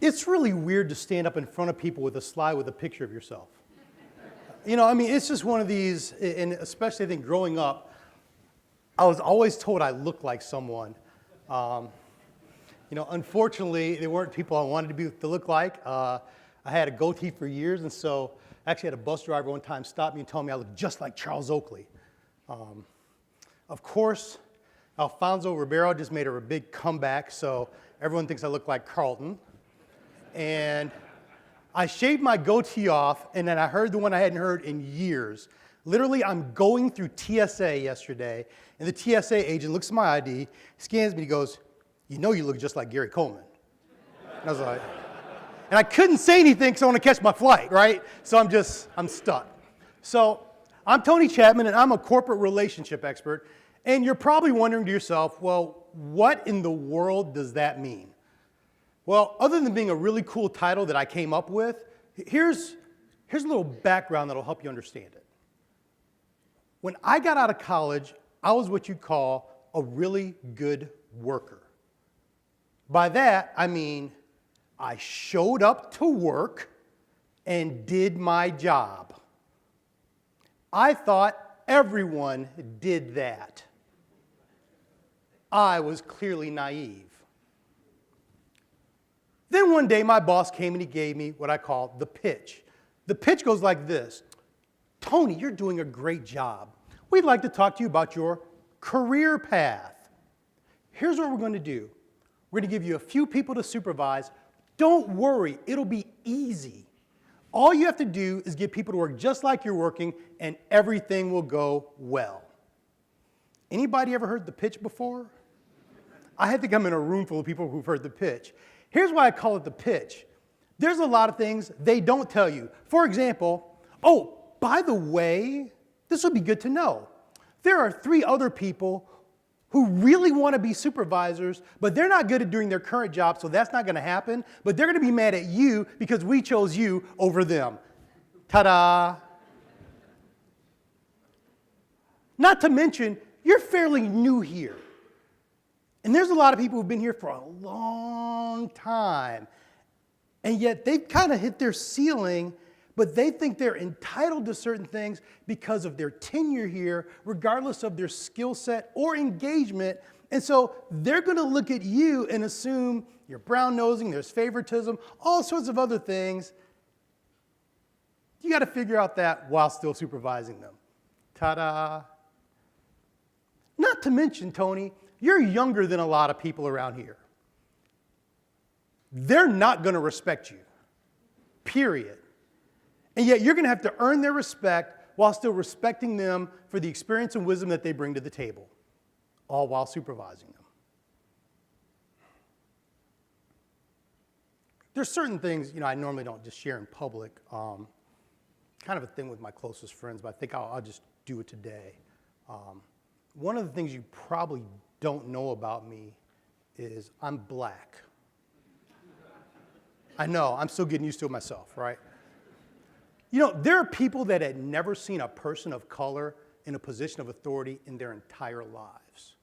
It's really weird to stand up in front of people with a slide with a picture of yourself. You know, I mean, it's just one of these, and especially I think growing up, I was always told I looked like someone. You know, unfortunately, they weren't people I wanted to look like. I had a goatee for years, and so I actually had a bus driver one time stop me and tell me I looked just like Charles Oakley. Of course, Alfonso Ribeiro just made a big comeback, so everyone thinks I look like Carlton. And I shaved my goatee off, and then I heard the one I hadn't heard in years. Literally, I'm going through TSA yesterday, and the TSA agent looks at my ID, scans me, he goes, "You know you look just like Gary Coleman." And I was like, and I couldn't say anything because I want to catch my flight, right? So I'm stuck. So I'm Tony Chapman, and I'm a corporate relationship expert. And you're probably wondering to yourself, well, what in the world does that mean? Well, other than being a really cool title that I came up with, here's a little background that'll help you understand it. When I got out of college, I was what you'd call a really good worker. By that, I mean I showed up to work and did my job. I thought everyone did that. I was clearly naive. Then one day my boss came and he gave me what I call the pitch. The pitch goes like this: "Tony, you're doing a great job. We'd like to talk to you about your career path. Here's what we're going to do. We're going to give you a few people to supervise. Don't worry, it'll be easy. All you have to do is get people to work just like you're working, and everything will go well." Anybody ever heard the pitch before? I think I'm in a room full of people who've heard the pitch. Here's why I call it the pitch. There's a lot of things they don't tell you. For example, oh, by the way, this would be good to know. There are 3 other people who really want to be supervisors, but they're not good at doing their current job, so that's not going to happen. But they're going to be mad at you because we chose you over them. Ta-da! Not to mention, you're fairly new here. And there's a lot of people who've been here for a long time. And yet they've kind of hit their ceiling, but they think they're entitled to certain things because of their tenure here, regardless of their skill set or engagement. And so they're going to look at you and assume you're brown-nosing, there's favoritism, all sorts of other things. You got to figure out that while still supervising them. Ta-da! Not to mention, Tony, you're younger than a lot of people around here. They're not going to respect you, period. And yet you're going to have to earn their respect while still respecting them for the experience and wisdom that they bring to the table, all while supervising them. There's certain things, I normally don't just share in public. Kind of a thing with my closest friends, but I think I'll just do it today. One of the things you probably don't know about me is I'm black. I know, I'm still getting used to it myself, right? There are people that had never seen a person of color in a position of authority in their entire lives.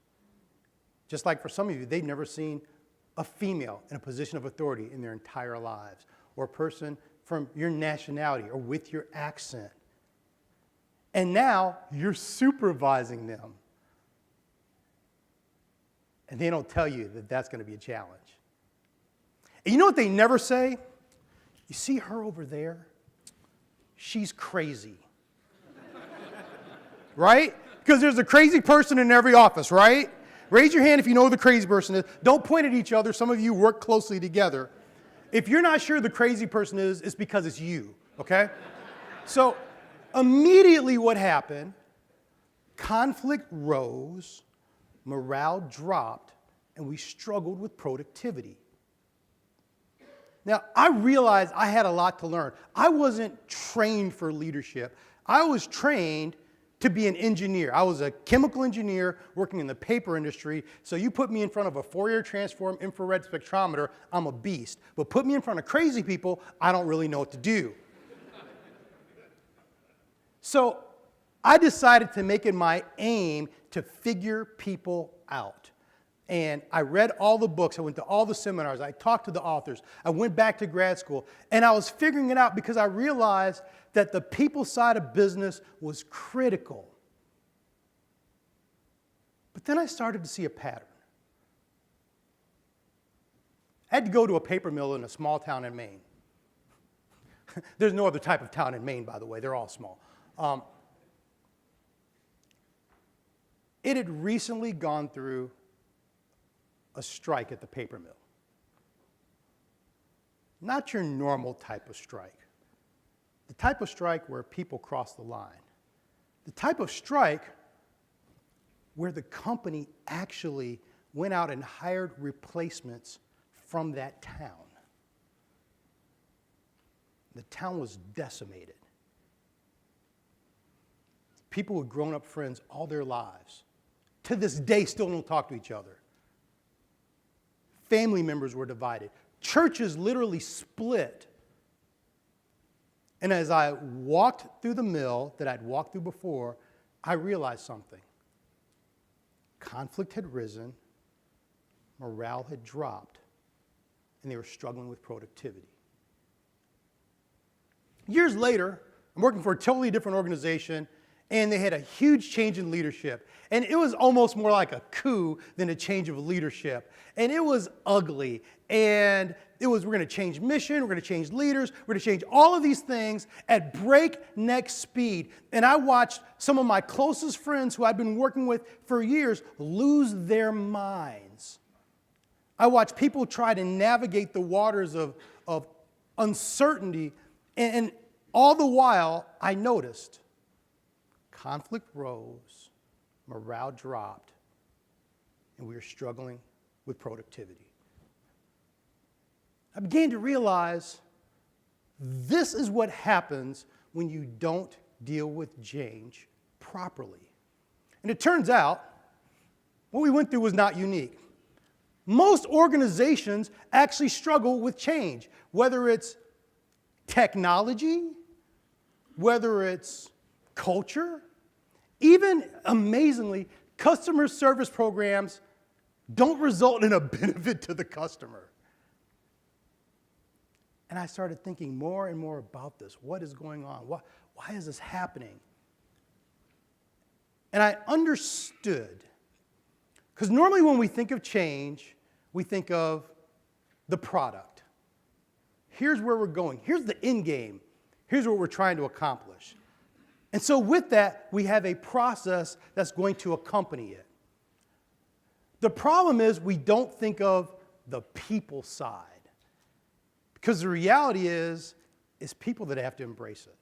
Just like for some of you, they've never seen a female in a position of authority in their entire lives, or a person from your nationality or with your accent. And now you're supervising them. And they don't tell you that that's going to be a challenge. And you know what they never say? You see her over there? She's crazy. Right? Because there's a crazy person in every office, right? Raise your hand if you know who the crazy person is. Don't point at each other. Some of you work closely together. If you're not sure who the crazy person is, it's because it's you, okay? So immediately what happened, conflict rose, morale dropped, and we struggled with productivity. Now, I realized I had a lot to learn. I wasn't trained for leadership. I was trained to be an engineer. I was a chemical engineer working in the paper industry, so you put me in front of a Fourier transform infrared spectrometer, I'm a beast. But put me in front of crazy people, I don't really know what to do. So I decided to make it my aim to figure people out. And I read all the books. I went to all the seminars. I talked to the authors. I went back to grad school. And I was figuring it out because I realized that the people side of business was critical. But then I started to see a pattern. I had to go to a paper mill in a small town in Maine. There's no other type of town in Maine, by the way. They're all small. It had recently gone through a strike at the paper mill. Not your normal type of strike. The type of strike where people cross the line. The type of strike where the company actually went out and hired replacements from that town. The town was decimated. People who had grown up friends all their lives, to this day still don't talk to each other. Family members were divided. Churches literally split. And as I walked through the mill that I'd walked through before, I realized something. Conflict had risen, morale had dropped, and they were struggling with productivity. Years later, I'm working for a totally different organization, and they had a huge change in leadership. And it was almost more like a coup than a change of leadership. And it was ugly. And it was, we're going to change mission, we're going to change leaders, we're going to change all of these things at breakneck speed. And I watched some of my closest friends who I'd been working with for years lose their minds. I watched people try to navigate the waters of uncertainty. And all the while, I noticed conflict rose, morale dropped, and we were struggling with productivity. I began to realize this is what happens when you don't deal with change properly. And it turns out what we went through was not unique. Most organizations actually struggle with change, whether it's technology, whether it's culture, even amazingly, customer service programs don't result in a benefit to the customer. And I started thinking more and more about this. What is going on? Why is this happening? And I understood, because normally when we think of change, we think of the product. Here's where we're going. Here's the end game. Here's what we're trying to accomplish. And so with that, we have a process that's going to accompany it. The problem is we don't think of the people side. Because the reality is, it's people that have to embrace it.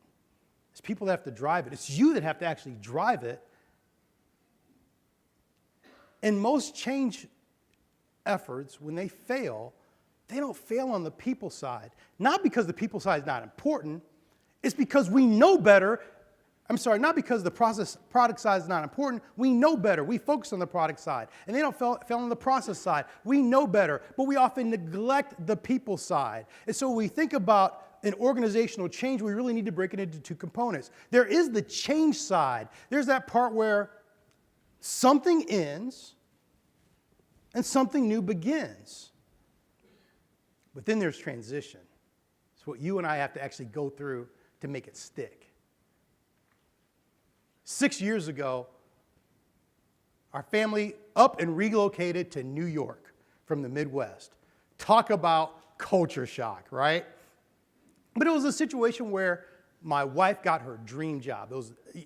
It's people that have to drive it. It's you that have to actually drive it. And most change efforts, when they fail, they don't fail on the people side. Not because the people side is not important. It's because we know better. Not because the product side is not important. We know better. We focus on the product side. And they don't fail on the process side. We know better, but we often neglect the people side. And so when we think about an organizational change, we really need to break it into two components. There is the change side. There's that part where something ends and something new begins. But then there's transition. It's what you and I have to actually go through to make it stick. 6 years ago, our family up and relocated to New York from the Midwest. Talk about culture shock, right? But it was a situation where my wife got her dream job.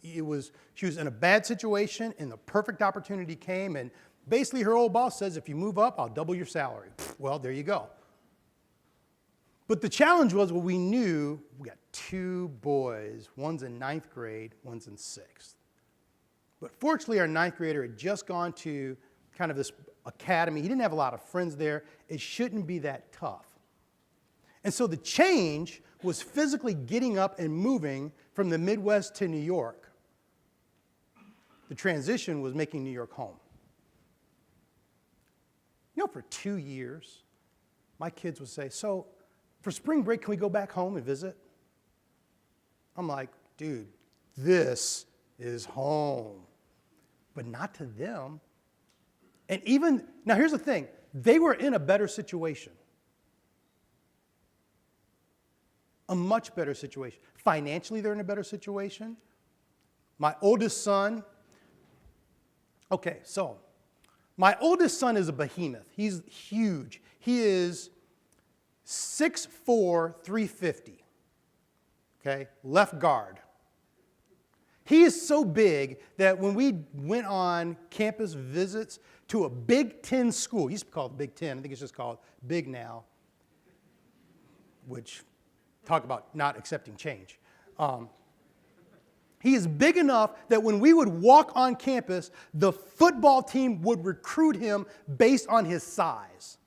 She was in a bad situation, and the perfect opportunity came, and basically her old boss says, if you move up, I'll double your salary. Well, there you go. But the challenge was, we knew we got 2 boys. One's in 9th grade, one's in 6th. But fortunately, our 9th grader had just gone to kind of this academy. He didn't have a lot of friends there. It shouldn't be that tough. And so the change was physically getting up and moving from the Midwest to New York. The transition was making New York home. You know, for 2 years, my kids would say, so for spring break, can we go back home and visit? I'm like, dude, this is home. But not to them. And even, now here's the thing, they were in a better situation. A much better situation. Financially, they're in a better situation. My oldest son, okay, so my oldest son is a behemoth. He's huge. He is 6'4", 350, okay, left guard. He is so big that when we went on campus visits to a Big Ten school, it used to be called Big Ten, I think it's just called Big now, which, talk about not accepting change. He is big enough that when we would walk on campus, the football team would recruit him based on his size.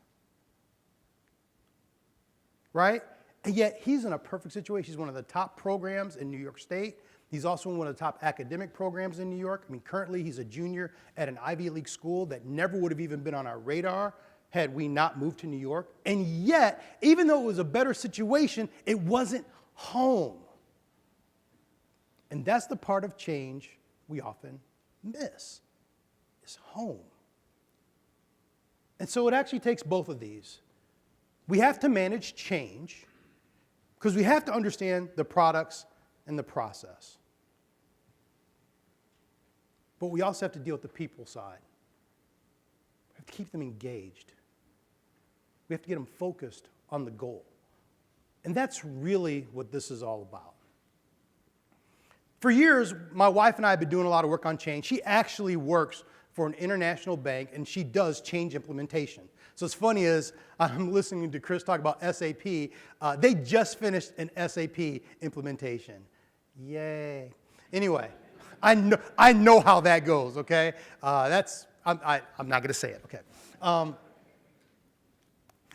Right? And yet he's in a perfect situation. He's one of the top programs in New York State. He's also in one of the top academic programs in New York. I mean, currently he's a junior at an Ivy League school that never would have even been on our radar had we not moved to New York. And yet, even though it was a better situation, it wasn't home. And that's the part of change we often miss, is home. And so it actually takes both of these. We have to manage change because we have to understand the products and the process. But we also have to deal with the people side. We have to keep them engaged. We have to get them focused on the goal. And that's really what this is all about. For years, my wife and I have been doing a lot of work on change. She actually works for an international bank, and she does change implementation. So it's funny as I'm listening to Chris talk about SAP, they just finished an SAP implementation. Yay. Anyway, I know how that goes, okay? I'm not going to say it, okay?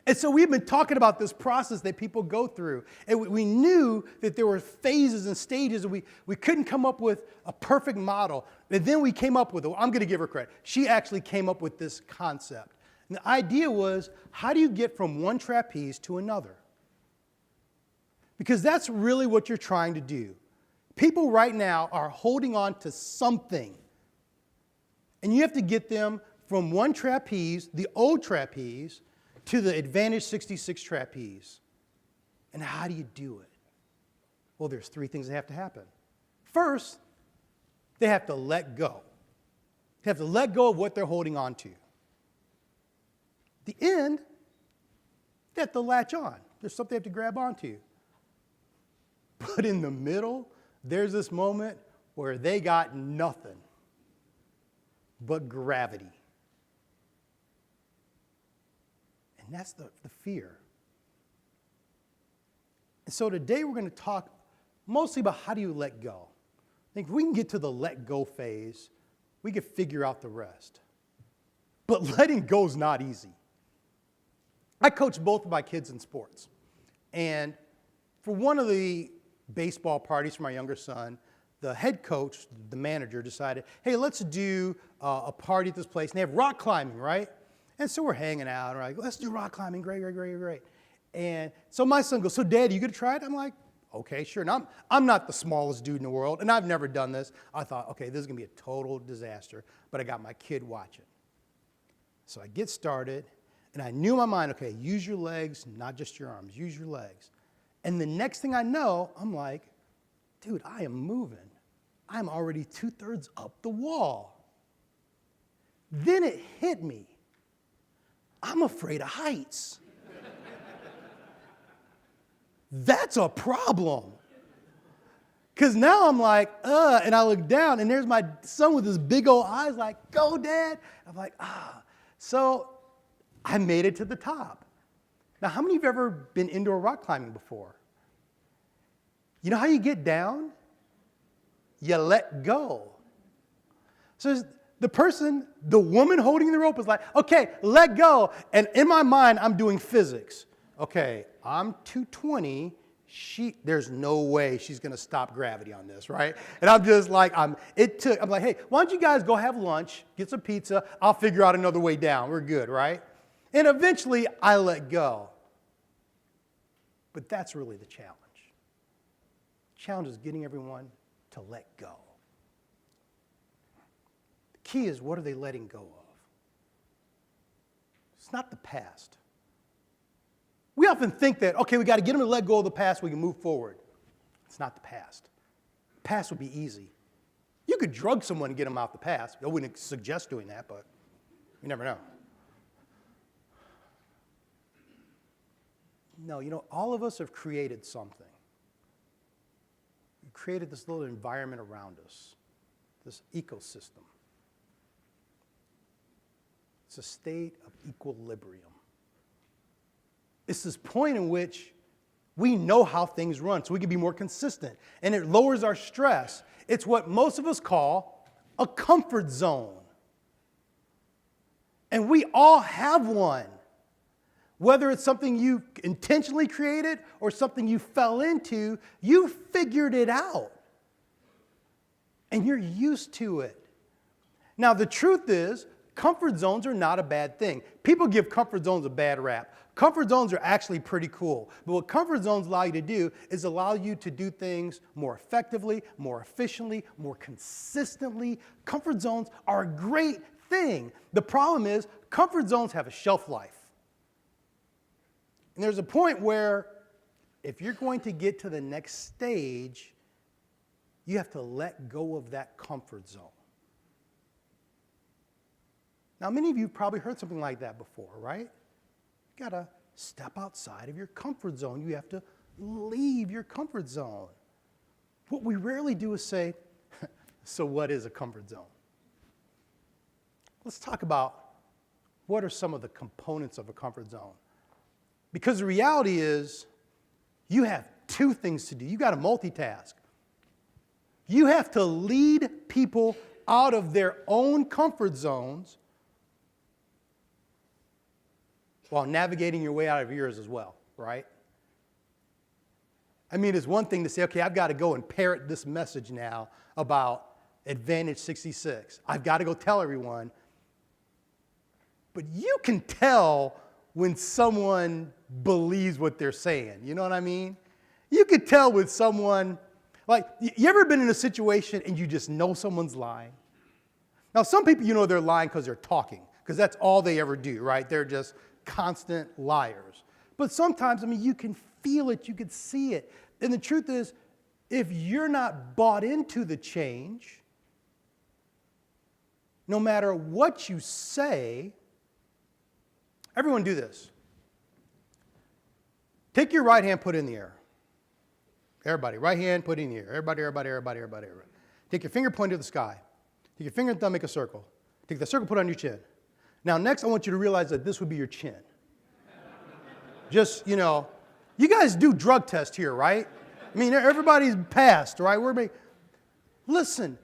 And so we've been talking about this process that people go through. And we knew that there were phases and stages, and we couldn't come up with a perfect model. And then we came up with, I'm going to give her credit. She actually came up with this concept. And the idea was, how do you get from one trapeze to another? Because that's really what you're trying to do. People right now are holding on to something. And you have to get them from one trapeze, the old trapeze, to the Advantage 66 trapeze. And how do you do it? Well, there's three things that have to happen. First, they have to let go. They have to let go of what they're holding on to. The end, they have to latch on. There's something they have to grab onto. But in the middle, there's this moment where they got nothing but gravity. And that's the fear. And so today we're going to talk mostly about how do you let go. I think if we can get to the let go phase, we can figure out the rest. But letting go is not easy. I coach both of my kids in sports. And for one of the baseball parties for my younger son, the head coach, the manager, decided, hey, let's do a party at this place. And they have rock climbing, right? And so we're hanging out. We're like, let's do rock climbing. Great, great, great, great. And so my son goes, so Dad, you going to try it? I'm like, okay, sure. Now, I'm not the smallest dude in the world, and I've never done this. I thought, okay, this is going to be a total disaster. But I got my kid watching. So I get started, and I knew in my mind, okay, use your legs, not just your arms. Use your legs. And the next thing I know, I'm like, dude, I am moving. I'm already 2/3 up the wall. Then it hit me. I'm afraid of heights. That's a problem. Because now I'm like, and I look down, and there's my son with his big old eyes like, go, Dad. I'm like, ah. So I made it to the top. Now, how many of you have ever been indoor rock climbing before? You know how you get down? You let go. So the woman holding the rope is like, okay, let go. And in my mind, I'm doing physics. Okay, I'm 220. There's no way she's going to stop gravity on this, right? And I'm just like, I'm like, hey, why don't you guys go have lunch, get some pizza. I'll figure out another way down. We're good, right? And eventually, I let go. But that's really the challenge. The challenge is getting everyone to let go. The key is, what are they letting go of? It's not the past. We often think that, okay, we got to get them to let go of the past, we can move forward. It's not the past. The past would be easy. You could drug someone and get them out the past. I wouldn't suggest doing that, but you never know. No, all of us have created something. We created this little environment around us, this ecosystem. It's a state of equilibrium. It's this point in which we know how things run, so we can be more consistent, and it lowers our stress. It's what most of us call a comfort zone. And we all have one. Whether it's something you intentionally created or something you fell into, you figured it out. And you're used to it. Now, the truth is, comfort zones are not a bad thing. People give comfort zones a bad rap. Comfort zones are actually pretty cool. But what comfort zones allow you to do is allow you to do things more effectively, more efficiently, more consistently. Comfort zones are a great thing. The problem is, comfort zones have a shelf life. And there's a point where if you're going to get to the next stage, you have to let go of that comfort zone. Now, many of you have probably heard something like that before, right? You got to step outside of your comfort zone. You have to leave your comfort zone. What we rarely do is say, so what is a comfort zone? Let's talk about what are some of the components of a comfort zone. Because the reality is, you have two things to do. You got to multitask. You have to lead people out of their own comfort zones while navigating your way out of yours as well, right? I mean, it's one thing to say, okay, I've got to go and parrot this message now about Advantage 66. I've got to go tell everyone. But you can tell when someone believes what they're saying. You know what I mean? You could tell with someone, like, you ever been in a situation and you just know someone's lying? Now, some people, you know they're lying because they're talking, because that's all they ever do, right? They're just constant liars. But sometimes, I mean, you can feel it, you can see it. And the truth is, if you're not bought into the change, no matter what you say, everyone do this. Take your right hand, put it in the air. Everybody, right hand, put it in the air. Everybody. Take your finger, point to the sky. Take your finger and thumb, make a circle. Take the circle, put it on your chin. Now, next, I want you to realize that this would be your chin. Just, you guys do drug tests here, right? I mean, everybody's passed, right? Listen,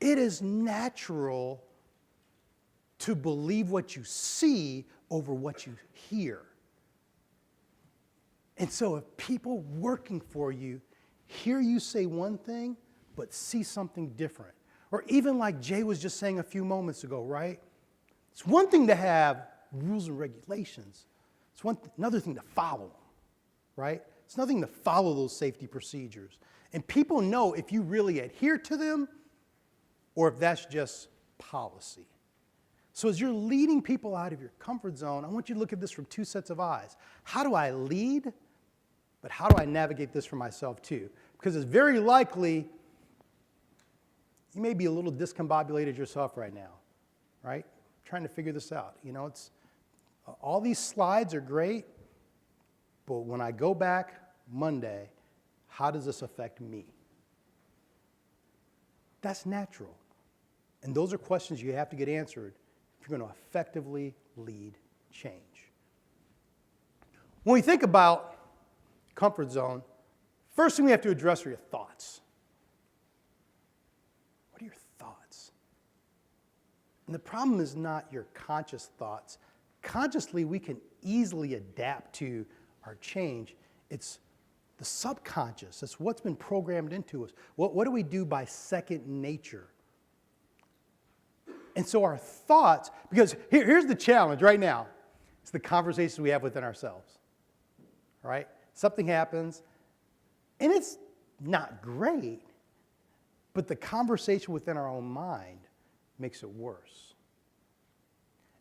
it is natural to believe what you see over what you hear. And so if people working for you hear you say one thing, but see something different, or even like Jay was just saying a few moments ago, right? It's one thing to have rules and regulations. It's another thing to follow them, right? It's nothing to follow those safety procedures. And people know if you really adhere to them or if that's just policy. So as you're leading people out of your comfort zone, I want you to look at this from two sets of eyes. How do I lead? But how do I navigate this for myself too? Because it's very likely you may be a little discombobulated yourself right now, right? Trying to figure this out. It's all these slides are great, but when I go back Monday, how does this affect me? That's natural. And those are questions you have to get answered if you're going to effectively lead change. When we think about comfort zone, first thing we have to address are your thoughts. What are your thoughts? And the problem is not your conscious thoughts. Consciously, we can easily adapt to our change. It's the subconscious. It's what's been programmed into us. What do we do by second nature? And so our thoughts, because here's the challenge right now. It's the conversations we have within ourselves, right? Something happens, and it's not great, but the conversation within our own mind makes it worse.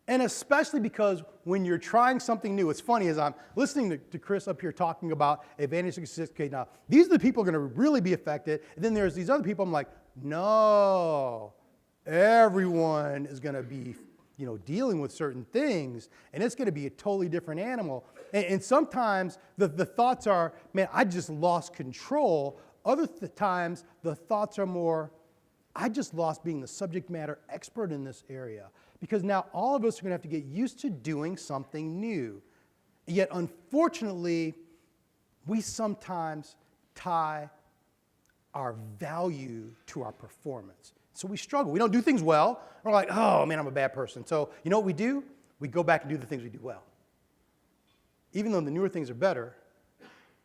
And especially because when you're trying something new, it's funny as I'm listening to Chris up here talking about Advantage 66K. Now, these are the people who are going to really be affected. And then there's these other people. I'm like, no, everyone is going to be, dealing with certain things. And it's going to be a totally different animal. And sometimes the thoughts are, man, I just lost control. Other times the thoughts are more, I just lost being the subject matter expert in this area. Because now all of us are going to have to get used to doing something new. Yet, unfortunately, we sometimes tie our value to our performance. So we struggle. We don't do things well. We're like, oh, man, I'm a bad person. So you know what we do? We go back and do the things we do well. Even though the newer things are better,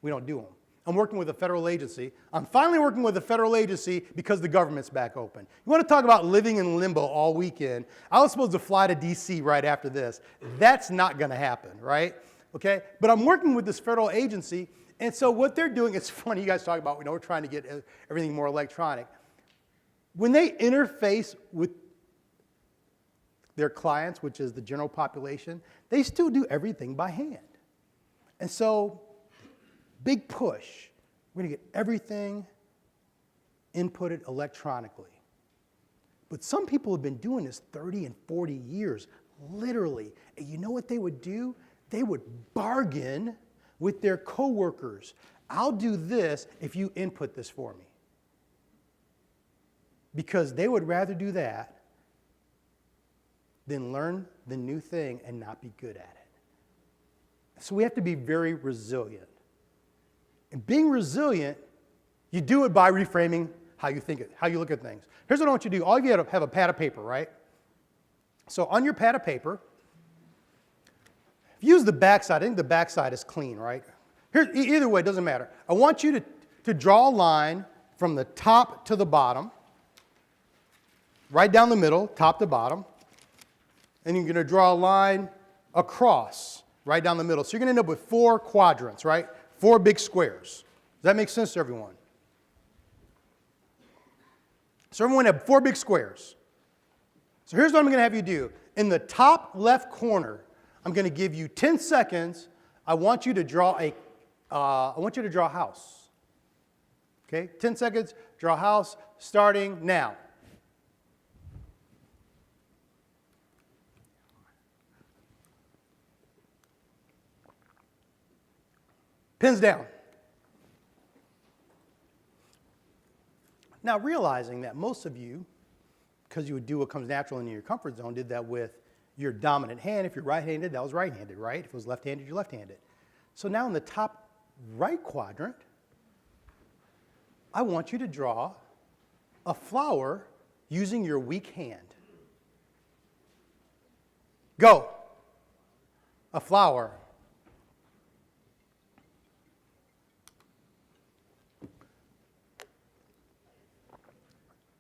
we don't do them. I'm working with a federal agency. I'm finally working with a federal agency because the government's back open. You want to talk about living in limbo all weekend? I was supposed to fly to D.C. right after this. That's not going to happen, right? Okay? But I'm working with this federal agency, and so what they're doing, it's funny, you guys talk about, we're trying to get everything more electronic. When they interface with their clients, which is the general population, they still do everything by hand. And so, big push. We're going to get everything inputted electronically. But some people have been doing this 30 and 40 years, literally. And you know what they would do? They would bargain with their coworkers. I'll do this if you input this for me. Because they would rather do that than learn the new thing and not be good at it. So we have to be very resilient. And being resilient, you do it by reframing how you think it, how you look at things. Here's what I want you to do. All of you have a pad of paper, right? So on your pad of paper, use the backside. I think the backside is clean, right? Either way, it doesn't matter. I want you to draw a line from the top to the bottom, right down the middle, top to bottom. And you're going to draw a line across, right down the middle. So you're going to end up with 4 quadrants, right? 4 big squares. Does that make sense to everyone? So everyone have 4 big squares. So here's what I'm going to have you do. In the top left corner, I'm going to give you 10 seconds. I want you to draw a house. Okay? 10 seconds, draw a house, starting now. Pins down. Now, realizing that most of you, because you would do what comes natural in your comfort zone, did that with your dominant hand. If you're right-handed, that was right-handed, right? If it was left-handed, you're left-handed. So now in the top right quadrant, I want you to draw a flower using your weak hand. Go. A flower.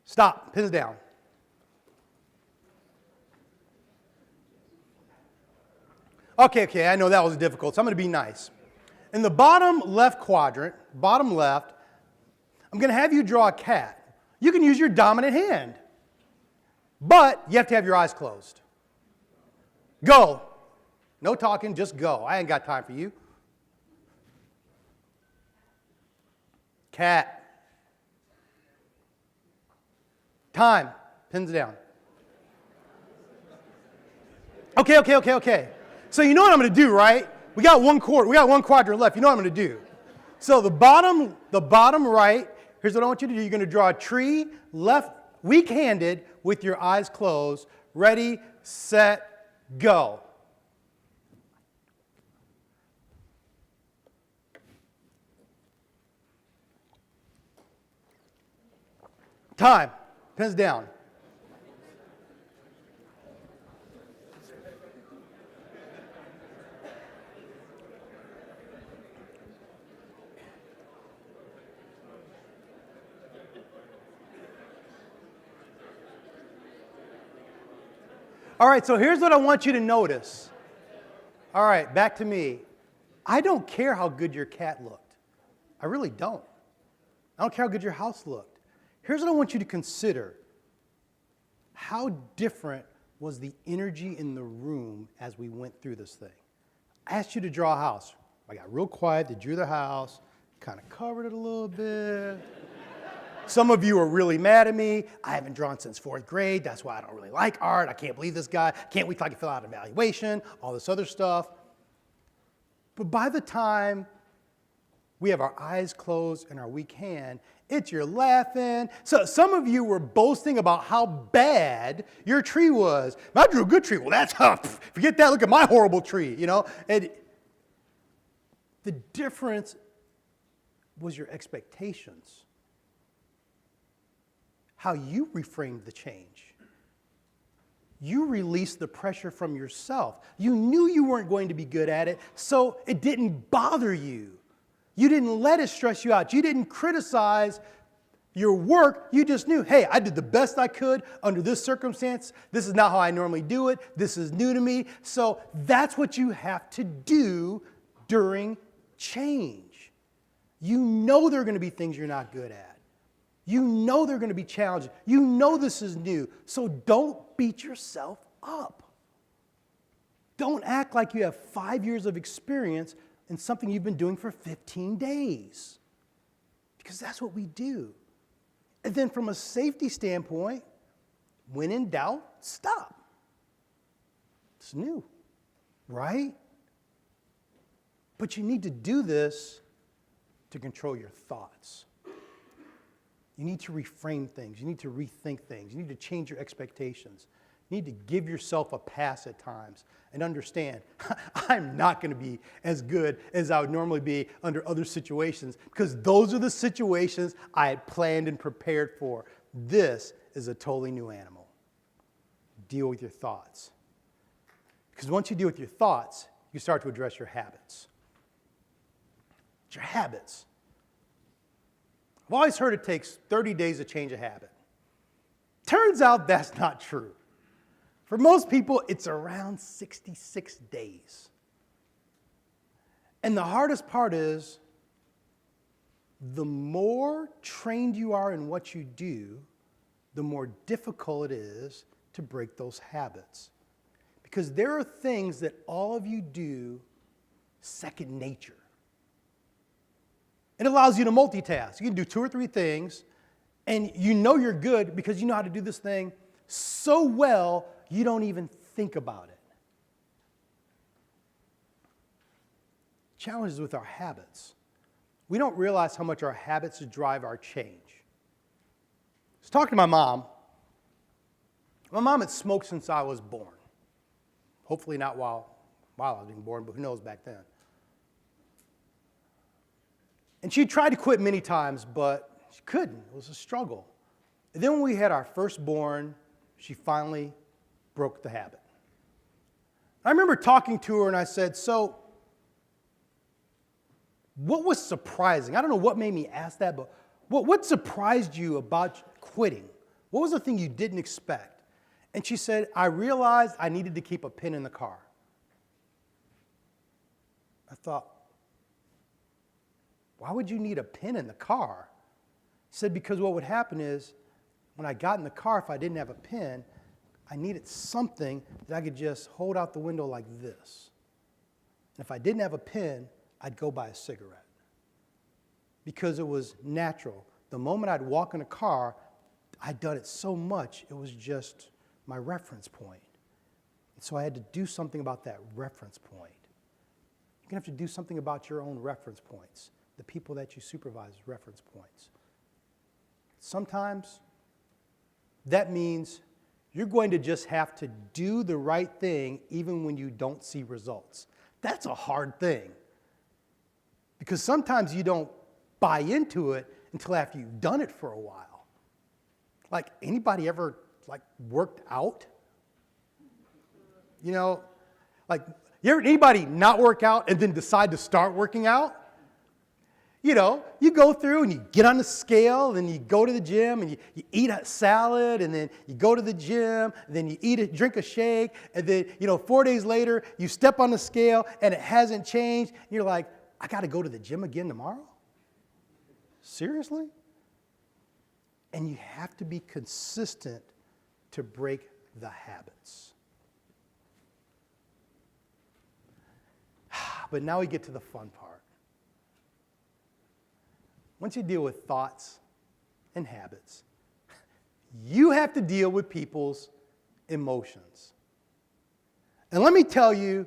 Stop. Pins down. Okay, I know that was difficult, so I'm going to be nice. In the bottom left quadrant, bottom left, I'm going to have you draw a cat. You can use your dominant hand, but you have to have your eyes closed. Go. No talking, just go. I ain't got time for you. Cat. Time. Pins down. Okay. So you know what I'm going to do, right? We got one quadrant left. You know what I'm going to do. So the bottom right, here's what I want you to do. You're going to draw a tree, left, weak-handed, with your eyes closed. Ready, set, go. Time. Pins down. All right, so here's what I want you to notice. All right, back to me. I don't care how good your cat looked. I really don't. I don't care how good your house looked. Here's what I want you to consider. How different was the energy in the room as we went through this thing. I asked you to draw a house. I got real quiet, they drew the house, kind of covered it a little bit. Some of you are really mad at me. I haven't drawn since 4th grade. That's why I don't really like art. I can't believe this guy. Can't wait till I can fill out an evaluation, all this other stuff. But by the time we have our eyes closed and our weak hand, you're laughing. So some of you were boasting about how bad your tree was. I drew a good tree. Well, that's forget that. Look at my horrible tree, you know. And the difference was your expectations. How you reframed the change. You released the pressure from yourself. You knew you weren't going to be good at it, so it didn't bother you. You didn't let it stress you out. You didn't criticize your work. You just knew, hey, I did the best I could under this circumstance. This is not how I normally do it. This is new to me. So that's what you have to do during change. You know there are going to be things you're not good at. You know there are going to be challenges. You know this is new. So don't beat yourself up. Don't act like you have 5 years of experience in something you've been doing for 15 days. Because that's what we do. And then from a safety standpoint, when in doubt, stop. It's new, right? But you need to do this to control your thoughts. You need to reframe things. You need to rethink things. You need to change your expectations. You need to give yourself a pass at times and understand, I'm not going to be as good as I would normally be under other situations because those are the situations I had planned and prepared for. This is a totally new animal. Deal with your thoughts. Because once you deal with your thoughts, you start to address your habits. It's your habits. I've always heard it takes 30 days to change a habit. Turns out that's not true. For most people, it's around 66 days. And the hardest part is, the more trained you are in what you do, the more difficult it is to break those habits. Because there are things that all of you do second nature. It allows you to multitask. You can do 2 or 3 things, and you know you're good because you know how to do this thing so well, you don't even think about it. Challenges with our habits. We don't realize how much our habits drive our change. I was talking to my mom. My mom had smoked since I was born. Hopefully not while I was being born, but who knows back then. And she tried to quit many times, but she couldn't. It was a struggle. And then when we had our firstborn, she finally broke the habit. I remember talking to her and I said, so what was surprising? I don't know what made me ask that, but what surprised you about quitting? What was the thing you didn't expect? And she said, I realized I needed to keep a pin in the car. I thought, why would you need a pin in the car? She said, because what would happen is, when I got in the car, if I didn't have a pin, I needed something that I could just hold out the window like this. And if I didn't have a pin, I'd go buy a cigarette. Because it was natural. The moment I'd walk in a car, I'd done it so much, it was just my reference point. And so I had to do something about that reference point. You're going to have to do something about your own reference points. The people that you supervise as reference points. Sometimes that means you're going to just have to do the right thing even when you don't see results. That's a hard thing. Because sometimes you don't buy into it until after you've done it for a while. Like, anybody ever worked out? You know, anybody not work out and then decide to start working out? You know, you go through and you get on the scale, and you go to the gym, and you eat a salad, and then you go to the gym, and then you drink a shake, and then, 4 days later, you step on the scale, and it hasn't changed, and you're like, I got to go to the gym again tomorrow? Seriously? And you have to be consistent to break the habits. But now we get to the fun part. Once you deal with thoughts and habits, you have to deal with people's emotions. And let me tell you,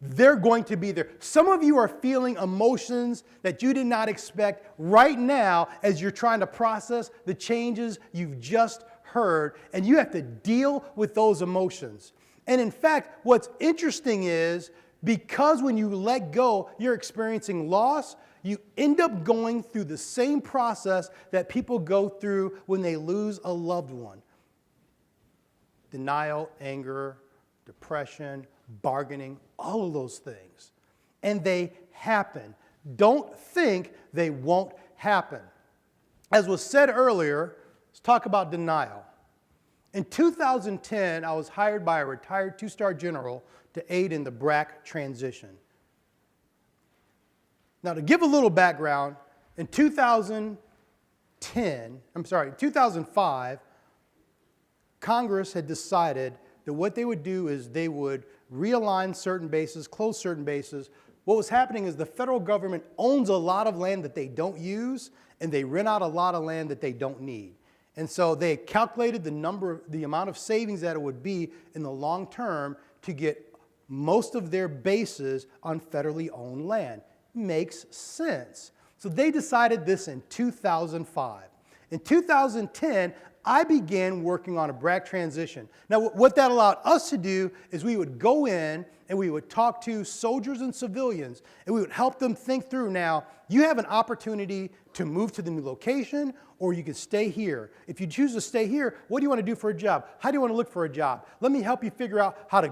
they're going to be there. Some of you are feeling emotions that you did not expect right now as you're trying to process the changes you've just heard, and you have to deal with those emotions. And in fact, what's interesting is because when you let go, you're experiencing loss, you end up going through the same process that people go through when they lose a loved one. Denial, anger, depression, bargaining, all of those things. And they happen. Don't think they won't happen. As was said earlier, let's talk about denial. In 2010, I was hired by a retired two-star general to aid in the BRAC transition. Now, to give a little background, in 2005, Congress had decided that what they would do is they would realign certain bases, close certain bases. What was happening is the federal government owns a lot of land that they don't use, and they rent out a lot of land that they don't need. And so they calculated the amount of savings that it would be in the long term to get most of their bases on federally owned land. Makes sense. So they decided this in 2005. In 2010, I began working on a BRAC transition. Now, what that allowed us to do is we would go in and we would talk to soldiers and civilians, and we would help them think through, now, you have an opportunity to move to the new location, or you can stay here. If you choose to stay here, what do you want to do for a job? How do you want to look for a job? Let me help you figure out how to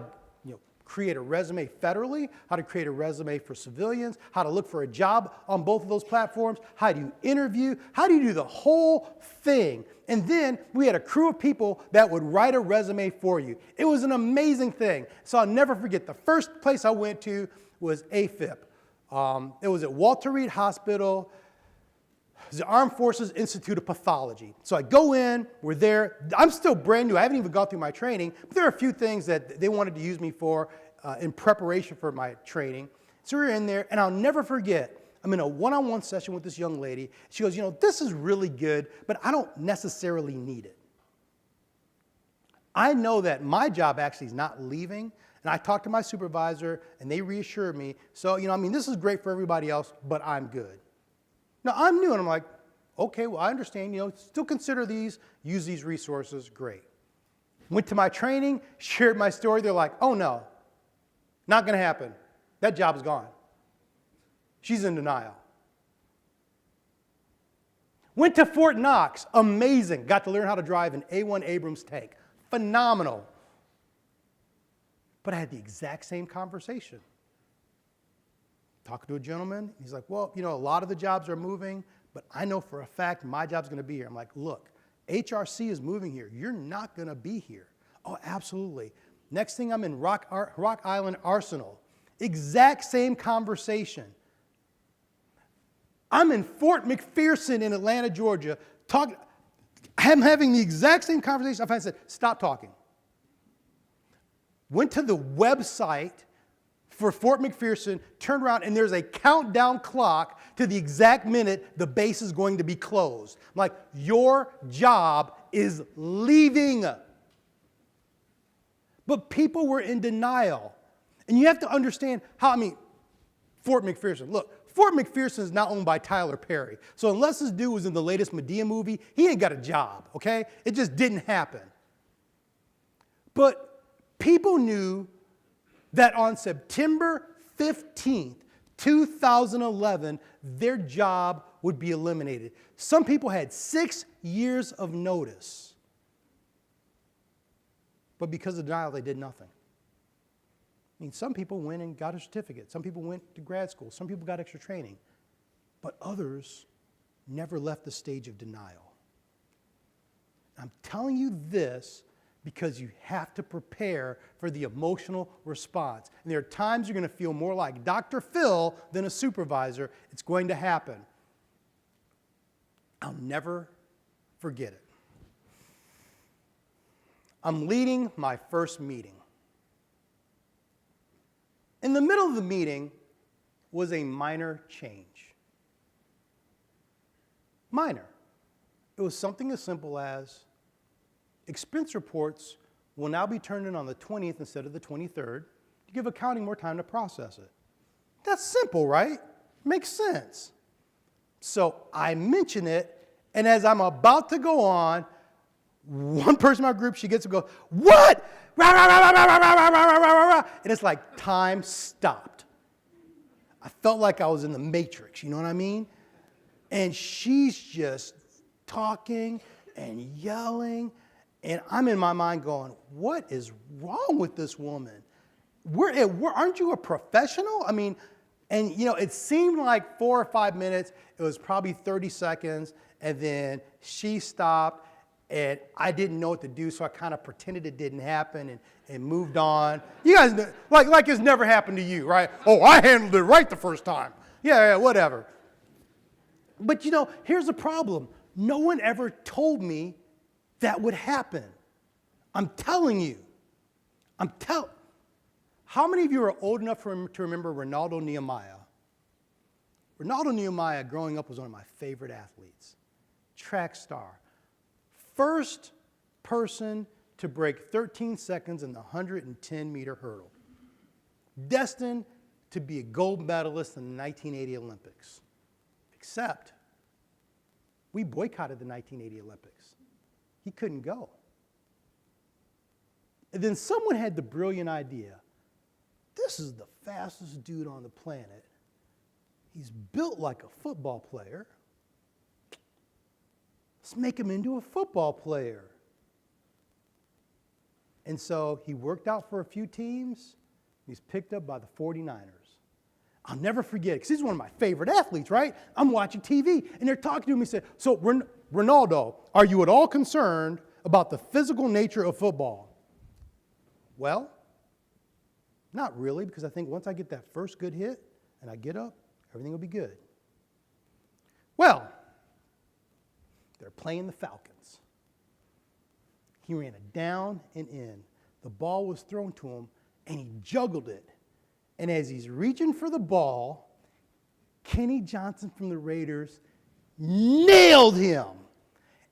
create a resume federally, how to create a resume for civilians, how to look for a job on both of those platforms, how do you interview, how do you do the whole thing? And then we had a crew of people that would write a resume for you. It was an amazing thing. So I'll never forget, the first place I went to was AFib. It was at Walter Reed Hospital, the Armed Forces Institute of Pathology. So I go in, we're there. I'm still brand new. I haven't even gone through my training, but there are a few things that they wanted to use me for in preparation for my training. So we're in there, and I'll never forget, I'm in a one-on-one session with this young lady. She goes, this is really good, but I don't necessarily need it. I know that my job actually is not leaving, and I talked to my supervisor, and they reassured me. So, this is great for everybody else, but I'm good. Now, I'm new, and I'm like, okay, well, I understand, still consider these, use these resources, great. Went to my training, shared my story. They're like, oh, no, not going to happen. That job's gone. She's in denial. Went to Fort Knox, amazing. Got to learn how to drive an A1 Abrams tank, phenomenal. But I had the exact same conversation. Talking to a gentleman, he's like, well, a lot of the jobs are moving, but I know for a fact my job's going to be here. I'm like, look, HRC is moving here. You're not going to be here. Oh, absolutely. Next thing, I'm in Rock Island Arsenal. Exact same conversation. I'm in Fort McPherson in Atlanta, Georgia. I'm having the exact same conversation. I finally said, stop talking. Went to the website for Fort McPherson, turned around, and there's a countdown clock to the exact minute the base is going to be closed. I'm like, your job is leaving. But people were in denial. And you have to understand how, Fort McPherson. Look, Fort McPherson is not owned by Tyler Perry. So unless this dude was in the latest Medea movie, he ain't got a job, okay? It just didn't happen. But people knew that on September 15th, 2011, their job would be eliminated. Some people had 6 years of notice. But because of denial, they did nothing. Some people went and got a certificate. Some people went to grad school. Some people got extra training. But others never left the stage of denial. I'm telling you this because you have to prepare for the emotional response. And there are times you're going to feel more like Dr. Phil than a supervisor. It's going to happen. I'll never forget it. I'm leading my first meeting. In the middle of the meeting was a minor change. Minor. It was something as simple as expense reports will now be turned in on the 20th instead of the 23rd to give accounting more time to process it. That's simple, right? Makes sense. So I mention it, and as I'm about to go on, one person in my group, she gets to go, what? Rah, rah, rah, rah, rah, rah, rah, rah, rah, rah. And it's like time stopped. I felt like I was in the Matrix, you know what I mean? And she's just talking and yelling, and I'm in my mind going, what is wrong with this woman? Aren't you a professional? I mean, and it seemed like 4 or 5 minutes. It was probably 30 seconds, and then she stopped, and I didn't know what to do, so I kind of pretended it didn't happen and moved on. You guys know, like it's never happened to you, right? Oh, I handled it right the first time. Yeah, whatever. But here's the problem. No one ever told me that would happen. I'm telling you. How many of you are old enough to remember Ronaldo Nehemiah? Ronaldo Nehemiah, growing up, was one of my favorite athletes. Track star. First person to break 13 seconds in the 110-meter hurdle. Destined to be a gold medalist in the 1980 Olympics. Except, we boycotted the 1980 Olympics. He couldn't go. And then someone had the brilliant idea. This is the fastest dude on the planet. He's built like a football player. Let's make him into a football player. And so he worked out for a few teams. He's picked up by the 49ers. I'll never forget, because he's one of my favorite athletes, right? I'm watching TV, and they're talking to him. He said, so Ronaldo, are you at all concerned about the physical nature of football? Well, not really, because I think once I get that first good hit and I get up, everything will be good. Well, they're playing the Falcons. He ran it down and in. The ball was thrown to him, and he juggled it. And as he's reaching for the ball, Kenny Johnson from the Raiders nailed him.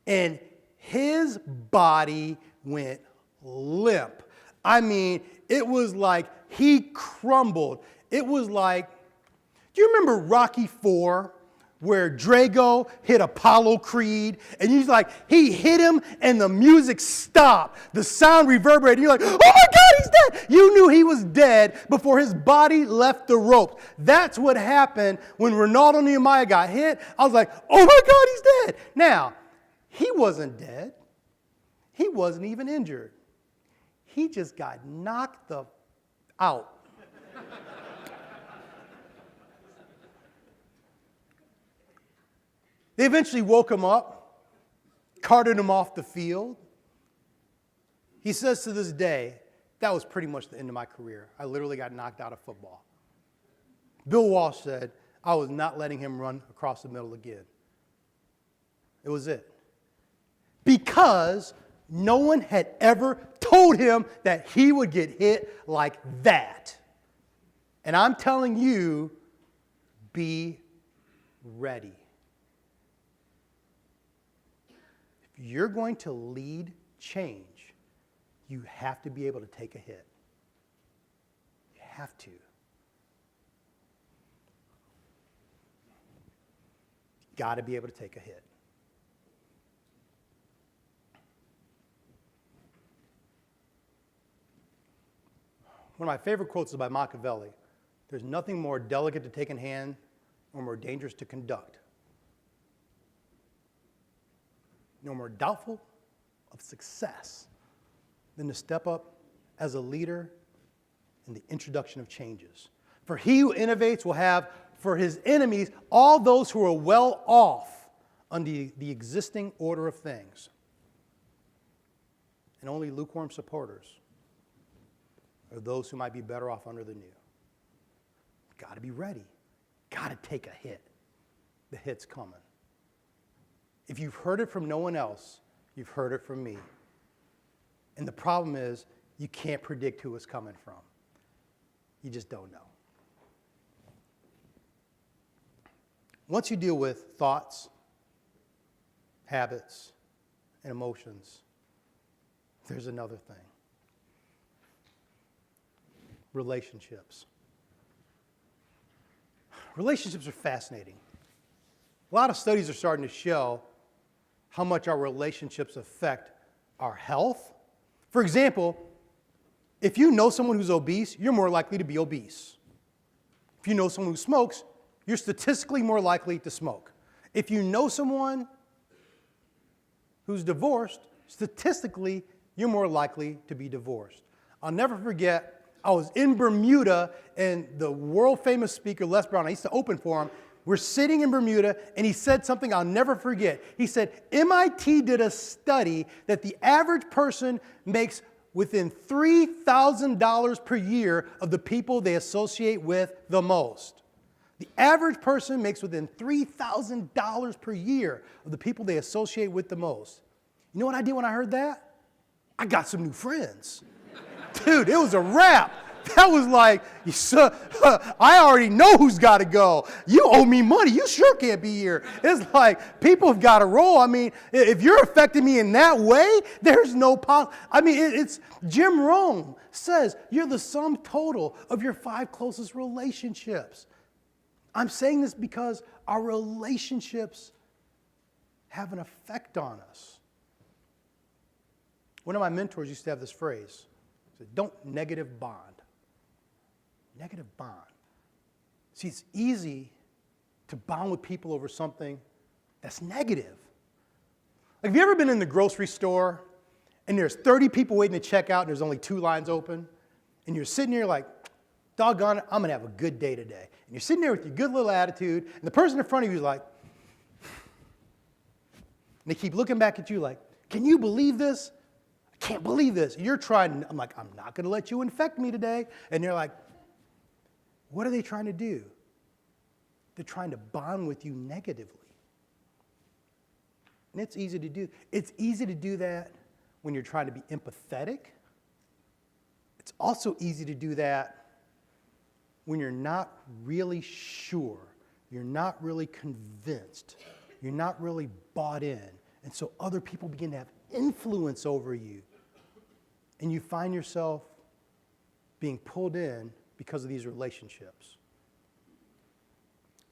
And his body went limp. I mean, it was like he crumbled. It was like, do you remember Rocky IV, where Drago hit Apollo Creed? And he hit him and the music stopped. The sound reverberated. You're like, oh my God, he's dead. You knew he was dead before his body left the ropes. That's what happened when Ronaldo Nehemiah got hit. I was like, oh my God, he's dead. Now, he wasn't dead. He wasn't even injured. He just got knocked out. They eventually woke him up, carted him off the field. He says to this day, that was pretty much the end of my career. I literally got knocked out of football. Bill Walsh said, I was not letting him run across the middle again. It was it. Because no one had ever told him that he would get hit like that. And I'm telling you, be ready. If you're going to lead change, you have to be able to take a hit. You have to. You've got to be able to take a hit. One of my favorite quotes is by Machiavelli. There's nothing more delicate to take in hand or more dangerous to conduct. No more doubtful of success than to step up as a leader in the introduction of changes. For he who innovates will have for his enemies all those who are well off under the existing order of things, and only lukewarm supporters are those who might be better off under the new. Got to be ready. Got to take a hit. The hit's coming. If you've heard it from no one else, you've heard it from me. And the problem is, you can't predict who it's coming from. You just don't know. Once you deal with thoughts, habits, and emotions, there's another thing. Relationships. Relationships are fascinating. A lot of studies are starting to show how much our relationships affect our health. For example, if you know someone who's obese, you're more likely to be obese. If you know someone who smokes, you're statistically more likely to smoke. If you know someone who's divorced, statistically, you're more likely to be divorced. I'll never forget, I was in Bermuda, and the world-famous speaker, Les Brown, I used to open for him. We're sitting in Bermuda, and he said something I'll never forget. He said, MIT did a study that the average person makes within $3,000 per year of the people they associate with the most. The average person makes within $3,000 per year of the people they associate with the most. You know what I did when I heard that? I got some new friends. Dude, it was a wrap. That was like, I already know who's got to go. You owe me money. You sure can't be here. It's like, people have got to roll. I mean, if you're affecting me in that way, there's no it's Jim Rohn says you're the sum total of your 5 closest relationships. I'm saying this because our relationships have an effect on us. One of my mentors used to have this phrase. He said, don't negative bond. Negative bond. See, it's easy to bond with people over something that's negative. Like, have you ever been in the grocery store and there's 30 people waiting to check out and there's only 2 lines open? And you're sitting there like, doggone it, I'm going to have a good day today. And you're sitting there with your good little attitude, and the person in front of you is like, and they keep looking back at you like, can you believe this? I can't believe this. And you're trying, I'm like, I'm not going to let you infect me today. And they're like, what are they trying to do? They're trying to bond with you negatively. And it's easy to do. It's easy to do that when you're trying to be empathetic. It's also easy to do that when you're not really sure, you're not really convinced, you're not really bought in. And so other people begin to have influence over you. And you find yourself being pulled in because of these relationships.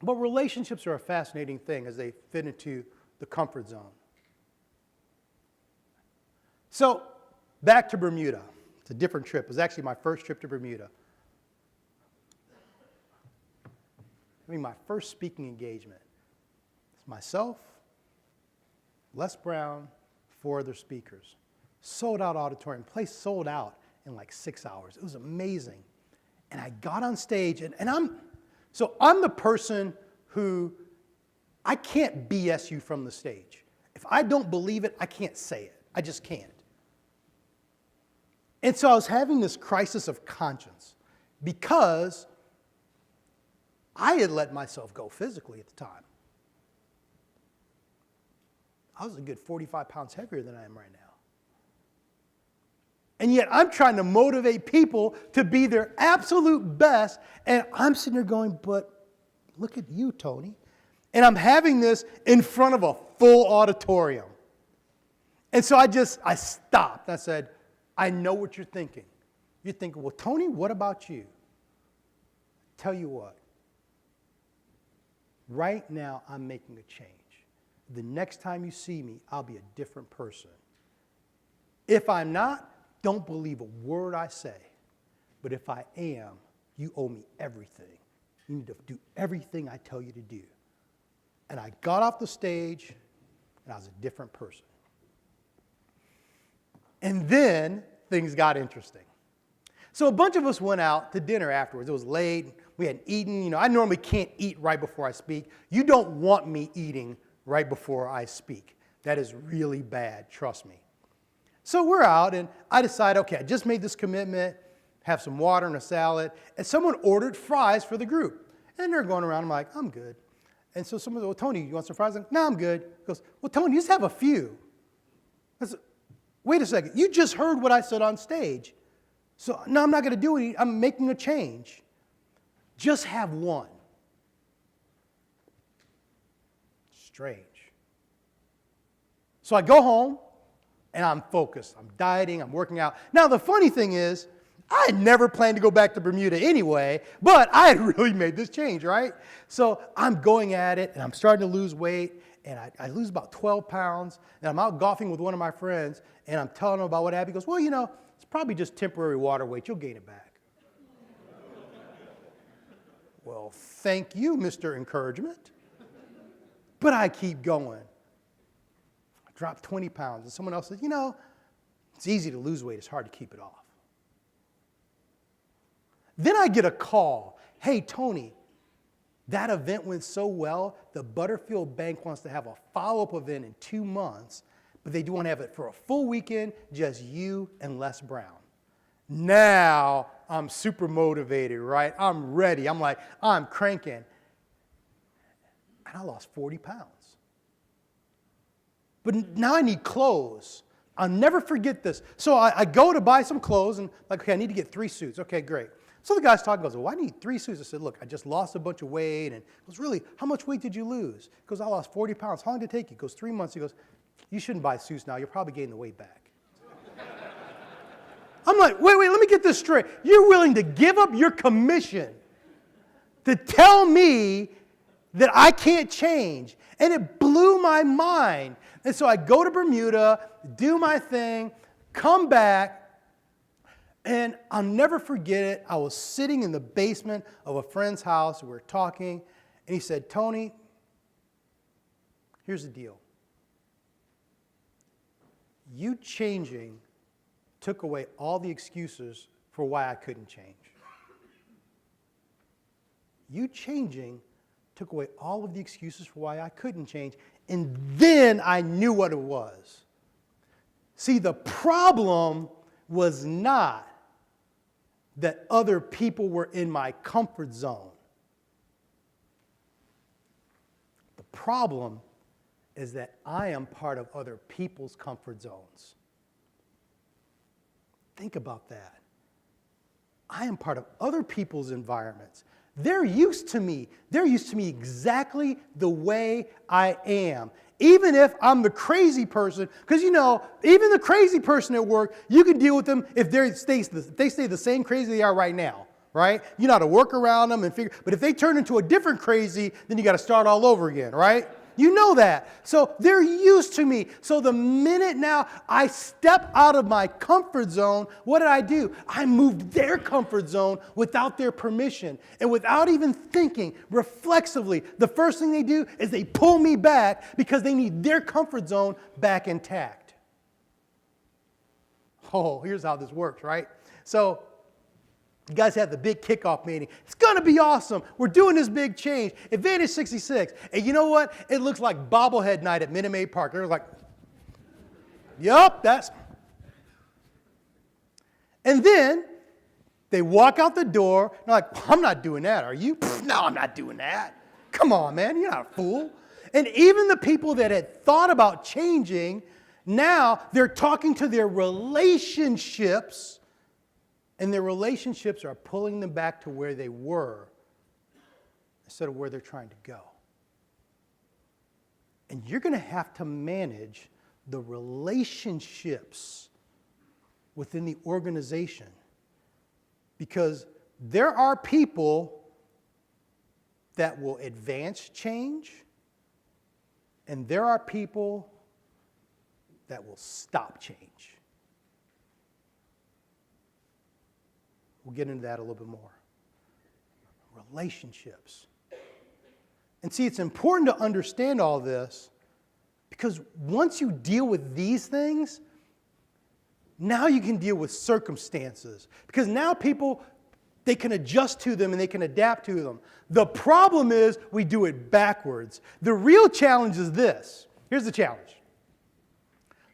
But relationships are a fascinating thing as they fit into the comfort zone. So, back to Bermuda. It's a different trip. It was actually my first trip to Bermuda. My first speaking engagement. It's myself, Les Brown, 4 other speakers. Sold out auditorium. Place sold out in like 6 hours. It was amazing. And I got on stage, and I'm the person who, I can't BS you from the stage. If I don't believe it, I can't say it. I just can't. And so I was having this crisis of conscience because I had let myself go physically at the time. I was a good 45 pounds heavier than I am right now. And yet I'm trying to motivate people to be their absolute best, and I'm sitting there going, but look at you, Tony. And I'm having this in front of a full auditorium. And so I stopped. I said, I know what you're thinking. You're thinking, well, Tony, what about you? Tell you what. Right now, I'm making a change. The next time you see me, I'll be a different person. If I'm not, don't believe a word I say. But if I am, you owe me everything. You need to do everything I tell you to do. And I got off the stage, and I was a different person. And then things got interesting. So a bunch of us went out to dinner afterwards. It was late. We hadn't eaten. I normally can't eat right before I speak. You don't want me eating right before I speak. That is really bad, trust me. So we're out, and I decide, okay, I just made this commitment, have some water and a salad, and someone ordered fries for the group. And they're going around, I'm like, I'm good. And so someone said, well, Tony, you want some fries? I'm like, no, I'm good. He goes, well, Tony, just have a few. I said, wait a second, you just heard what I said on stage. So, no, I'm not going to do it. I'm making a change. Just have one. Strange. So I go home, and I'm focused. I'm dieting, I'm working out. Now, the funny thing is, I had never planned to go back to Bermuda anyway, but I had really made this change, right? So I'm going at it, and I'm starting to lose weight, and I lose about 12 pounds, and I'm out golfing with one of my friends, and I'm telling him about what happened. He goes, well, you know, it's probably just temporary water weight. You'll gain it back. Well, thank you, Mr. Encouragement. But I keep going. I dropped 20 pounds, and someone else says, you know, it's easy to lose weight. It's hard to keep it off. Then I get a call. Hey, Tony, that event went so well, the Butterfield Bank wants to have a follow-up event in 2 months, but they do want to have it for a full weekend, just you and Les Brown. Now I'm super motivated, right? I'm ready. I'm cranking. And I lost 40 pounds. But now I need clothes. I'll never forget this. So I go to buy some clothes, and okay, I need to get 3 suits. Okay, great. So the guy's talking, goes, well, I need 3 suits. I said, look, I just lost a bunch of weight. And he goes, really, how much weight did you lose? He goes, I lost 40 pounds. How long did it take you? He goes, 3 months. He goes, you shouldn't buy suits now. You'll probably gain the weight back. I'm like, wait, let me get this straight. You're willing to give up your commission to tell me that I can't change. And it blew my mind. And so I go to Bermuda, do my thing, come back, and I'll never forget it. I was sitting in the basement of a friend's house. We were talking, and he said, Tony, here's the deal. You changing took away all the excuses for why I couldn't change. You changing took away all of the excuses for why I couldn't change, and then I knew what it was. See, the problem was not that other people were in my comfort zone. The problem is that I am part of other people's comfort zones. Think about that. I am part of other people's environments. They're used to me. They're used to me exactly the way I am. Even if I'm the crazy person, because you know, even the crazy person at work, you can deal with them if they stay the same crazy they are right now, right? You know how to work around them and figure, but if they turn into a different crazy, then you got to start all over again, right? You know that. So they're used to me. So the minute now I step out of my comfort zone, what did I do? I moved their comfort zone without their permission. And without even thinking reflexively, the first thing they do is they pull me back because they need their comfort zone back intact. Oh, here's how this works, right? So you guys had the big kickoff meeting. It's going to be awesome. We're doing this big change. Advantage 66. And you know what? It looks like bobblehead night at Minute Maid Park. They're like, yup, that's. And then they walk out the door. They're like, I'm not doing that, are you? No, I'm not doing that. Come on, man. You're not a fool. And even the people that had thought about changing, now they're talking to their relationships. And their relationships are pulling them back to where they were instead of where they're trying to go. And you're going to have to manage the relationships within the organization, because there are people that will advance change, and there are people that will stop change. We'll get into that a little bit more. Relationships. And see, it's important to understand all this, because once you deal with these things, now you can deal with circumstances. Because now people, they can adjust to them and they can adapt to them. The problem is we do it backwards. The real challenge is this. Here's the challenge.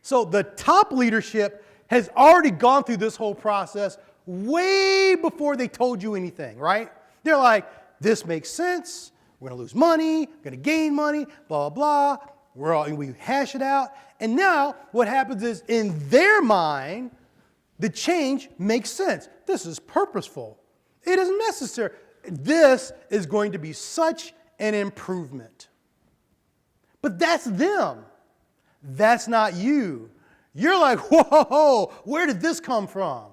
So the top leadership has already gone through this whole process way before they told you anything, right? They're like, this makes sense. We're going to lose money. We're going to gain money, blah, blah, blah. We hash it out. And now what happens is in their mind, the change makes sense. This is purposeful. It is necessary. this is going to be such an improvement. But that's them. That's not you. You're like, whoa, where did this come from?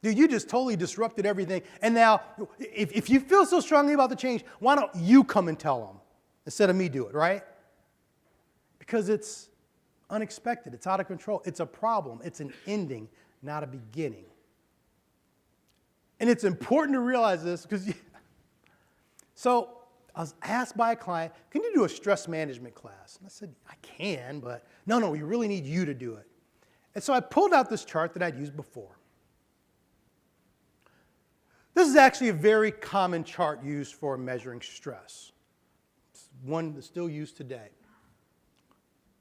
Dude, you just totally disrupted everything. And now, if you feel so strongly about the change, why don't you come and tell them instead of me do it, right? Because it's unexpected. It's out of control. It's a problem. It's an ending, not a beginning. And it's important to realize this because, so I was asked by a client, can you do a stress management class? And I said, I can, but no, we really need you to do it. And so I pulled out this chart that I'd used before. This is actually a very common chart used for measuring stress. It's one that's still used today.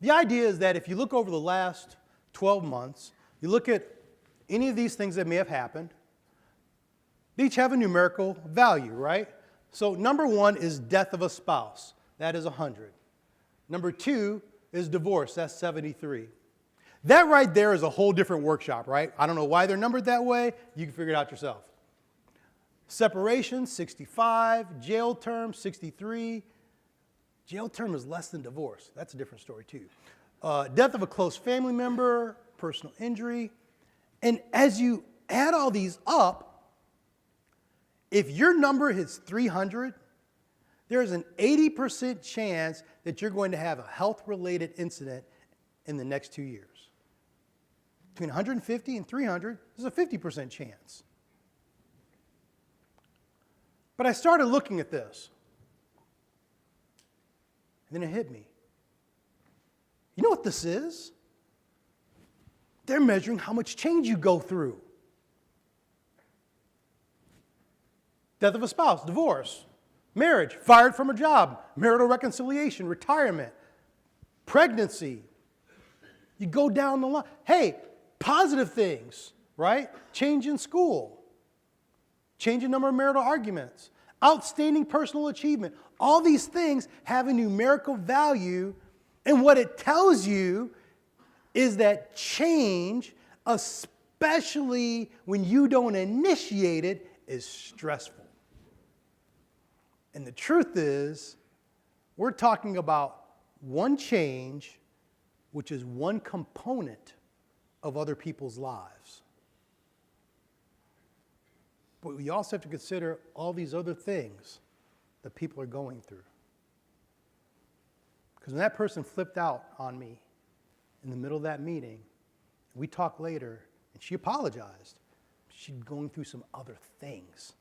The idea is that if you look over the last 12 months, you look at any of these things that may have happened, they each have a numerical value, right? So number 1 is death of a spouse. That is 100. Number 2 is divorce. That's 73. That right there is a whole different workshop, right? I don't know why they're numbered that way. You can figure it out yourself. Separation, 65. Jail term, 63. Jail term is less than divorce. That's a different story, too. Death of a close family member, personal injury. And as you add all these up, if your number hits 300, there's an 80% chance that you're going to have a health-related incident in the next 2 years. Between 150 and 300, there's a 50% chance. But I started looking at this. And then it hit me. You know what this is? They're measuring how much change you go through. Death of a spouse, divorce, marriage, fired from a job, marital reconciliation, retirement, pregnancy. You go down the line. Hey, positive things, right? Change in school, change in number of marital arguments, outstanding personal achievement. All these things have a numerical value, and what it tells you is that change, especially when you don't initiate it, is stressful. And the truth is, we're talking about one change, which is one component of other people's lives. But we also have to consider all these other things that people are going through. Because when that person flipped out on me in the middle of that meeting, we talked later, and she apologized. She'd going through some other things.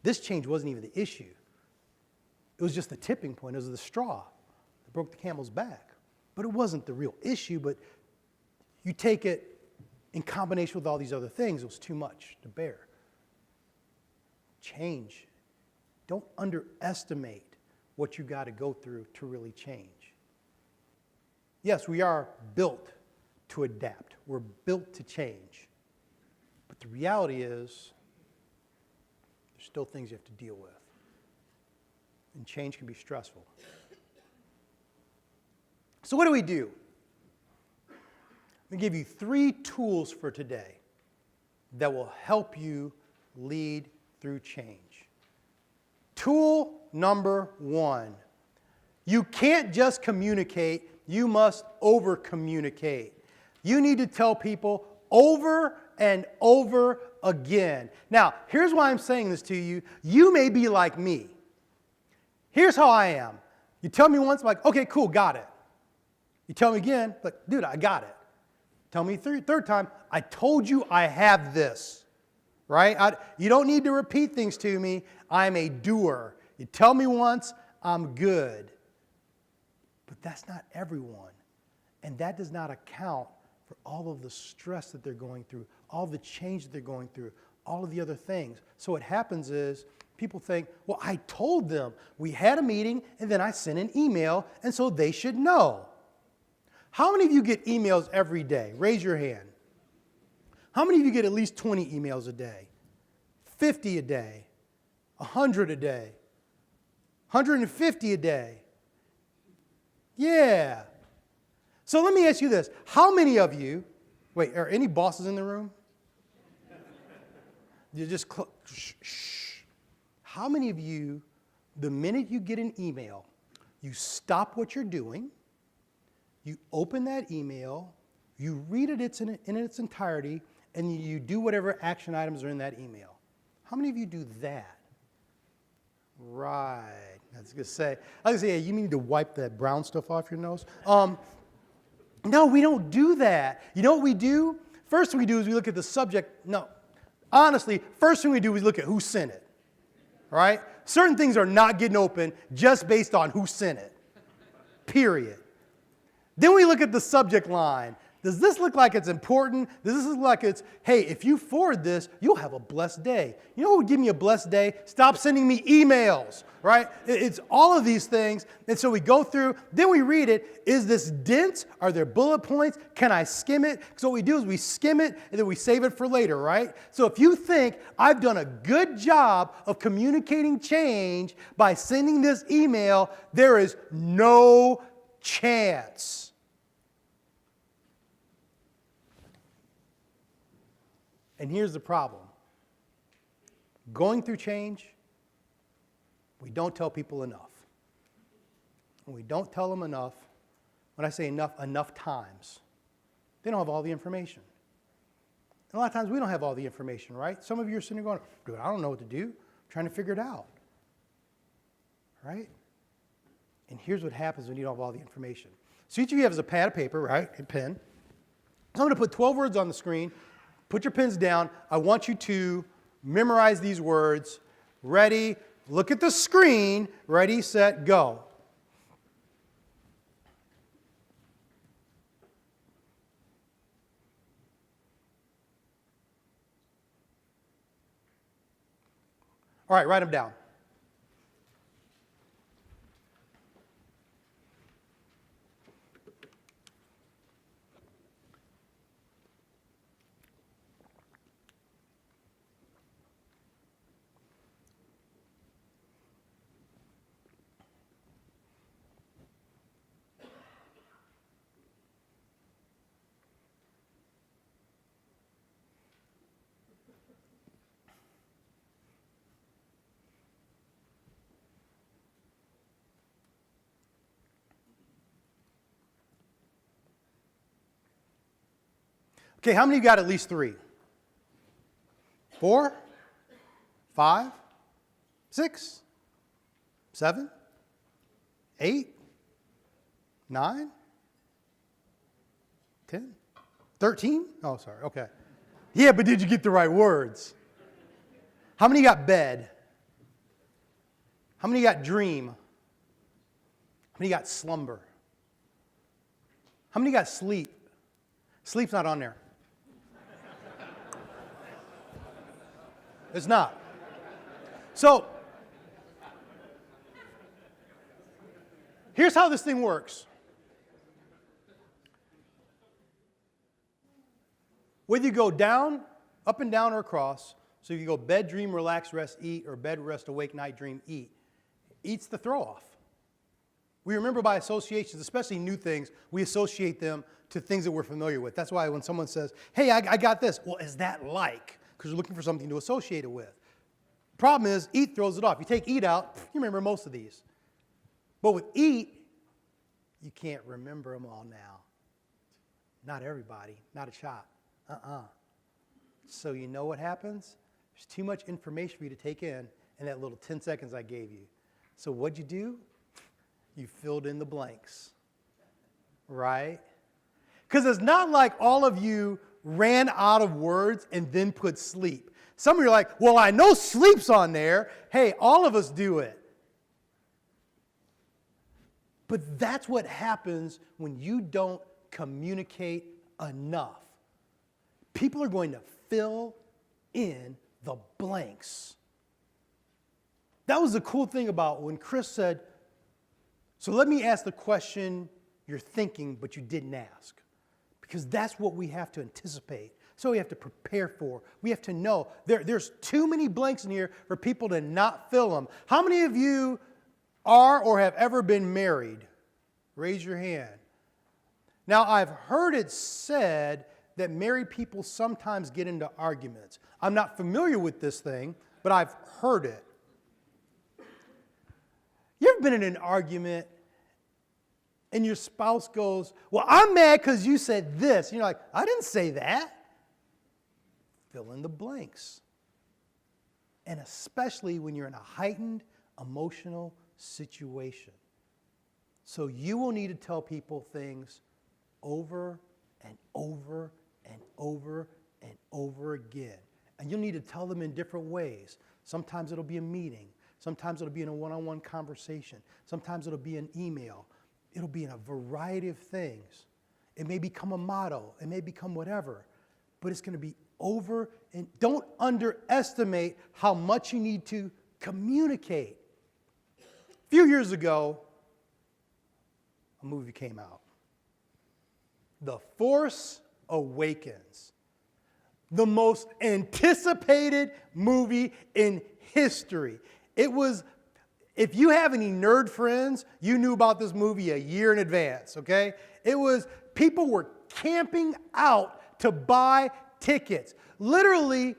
This change wasn't even the issue. It was just the tipping point. It was the straw that broke the camel's back. But it wasn't the real issue, but you take it in combination with all these other things, it was too much to bear. Change. Don't underestimate what you got to go through to really change. Yes, we are built to adapt. We're built to change. But the reality is, there's still things you have to deal with. And change can be stressful. So what do we do? I'm going to give you 3 tools for today that will help you lead through change. Tool number 1. You can't just communicate, you must over-communicate. You need to tell people over and over again. Now, here's why I'm saying this to you. You may be like me. Here's how I am. You tell me once, I'm like, okay, cool, got it. You tell me again, like, dude, I got it. Tell me third time, I told you I have this, right? You don't need to repeat things to me. I'm a doer. You tell me once, I'm good. But that's not everyone. And that does not account for all of the stress that they're going through, all the change that they're going through, all of the other things. So what happens is people think, well, I told them. We had a meeting, and then I sent an email, and so they should know. How many of you get emails every day? Raise your hand. How many of you get at least 20 emails a day? 50 a day? 100 a day? 150 a day? Yeah. So let me ask you this. How many of you, wait, are any bosses in the room? You just shh. How many of you, the minute you get an email, you stop what you're doing, you open that email, you read it in its entirety, and you do whatever action items are in that email? How many of you do that? Right. I was going to say, hey, you need to wipe that brown stuff off your nose. No, we don't do that. You know what we do? First thing we do is we look at the subject. No, honestly, first thing we do is look at who sent it. Right? Certain things are not getting open just based on who sent it. Period. Then we look at the subject line. Does this look like it's important? Does this look like it's, hey, if you forward this, you'll have a blessed day? You know what would give me a blessed day? Stop sending me emails, right? It's all of these things. And so we go through, then we read it. Is this dense? Are there bullet points? Can I skim it? So what we do is we skim it and then we save it for later, right? So if you think I've done a good job of communicating change by sending this email, there is no chance. And here's the problem. Going through change, we don't tell people enough. And we don't tell them enough. When I say enough times. They don't have all the information. And a lot of times we don't have all the information, right? Some of you are sitting there going, dude, I don't know what to do. I'm trying to figure it out. Right? And here's what happens when you don't have all the information. So each of you has a pad of paper, right? A pen. So I'm going to put 12 words on the screen. Put your pens down. I want you to memorize these words. Ready? Look at the screen. Ready, set, go. All right, write them down. Okay, how many of you got at least 3? 4? 5? 6? 7? 8? 9? 10? 13? Oh, sorry, okay. Yeah, but did you get the right words? How many got bed? How many got dream? How many got slumber? How many got sleep? Sleep's not on there. It's not. So, here's how this thing works. Whether you go down, up and down, or across, so if you go bed, dream, relax, rest, eat, or bed, rest, awake, night, dream, eat, eat's the throw-off. We remember by associations, especially new things, we associate them to things that we're familiar with. That's why when someone says, hey, I got this, well, is that like? Because you're looking for something to associate it with. Problem is, eat throws it off. You take eat out, you remember most of these. But with eat, you can't remember them all now. Not everybody, not a shot. So you know what happens? There's too much information for you to take in that little 10 seconds I gave you. So what'd you do? You filled in the blanks, right? Because it's not like all of you ran out of words and then put sleep. Some of you are like, well, I know sleep's on there. Hey, all of us do it. But that's what happens when you don't communicate enough. People are going to fill in the blanks. That was the cool thing about when Chris said, so let me ask the question you're thinking, but you didn't ask. Because that's what we have to anticipate. So we have to prepare for. We have to know. There's too many blanks in here for people to not fill them. How many of you are or have ever been married? Raise your hand. Now, I've heard it said that married people sometimes get into arguments. I'm not familiar with this thing, but I've heard it. You ever been in an argument and your spouse goes, well, I'm mad because you said this. And you're like, I didn't say that. Fill in the blanks. And especially when you're in a heightened emotional situation. So you will need to tell people things over and over and over and over again. And you'll need to tell them in different ways. Sometimes it'll be a meeting. Sometimes it'll be in a one-on-one conversation. Sometimes it'll be an email. It'll be in a variety of things. It may become a motto. It may become whatever. But it's going to be over. And don't underestimate how much you need to communicate. A few years ago, a movie came out. The Force Awakens. The most anticipated movie in history. It was, if you have any nerd friends, you knew about this movie a year in advance, okay? It was, people were camping out to buy tickets. Literally,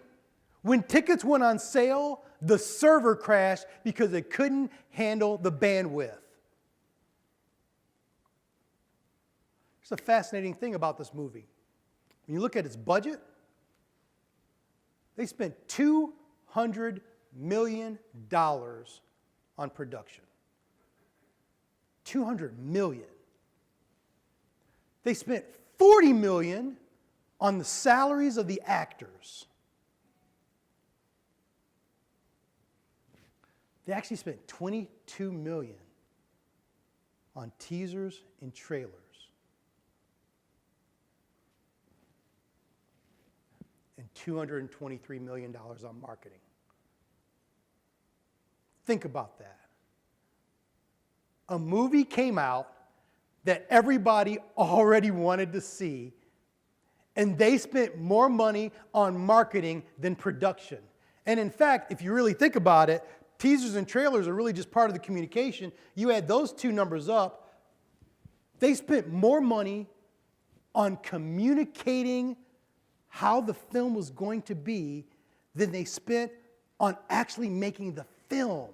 when tickets went on sale, the server crashed because it couldn't handle the bandwidth. There's a fascinating thing about this movie. When you look at its budget, they spent $200 million on production. $200 million. They spent $40 million on the salaries of the actors. They actually spent $22 million on teasers and trailers. And $223 million on marketing. Think about that. A movie came out that everybody already wanted to see, and they spent more money on marketing than production. And in fact, if you really think about it, teasers and trailers are really just part of the communication. You add those two numbers up, they spent more money on communicating how the film was going to be than they spent on actually making the film.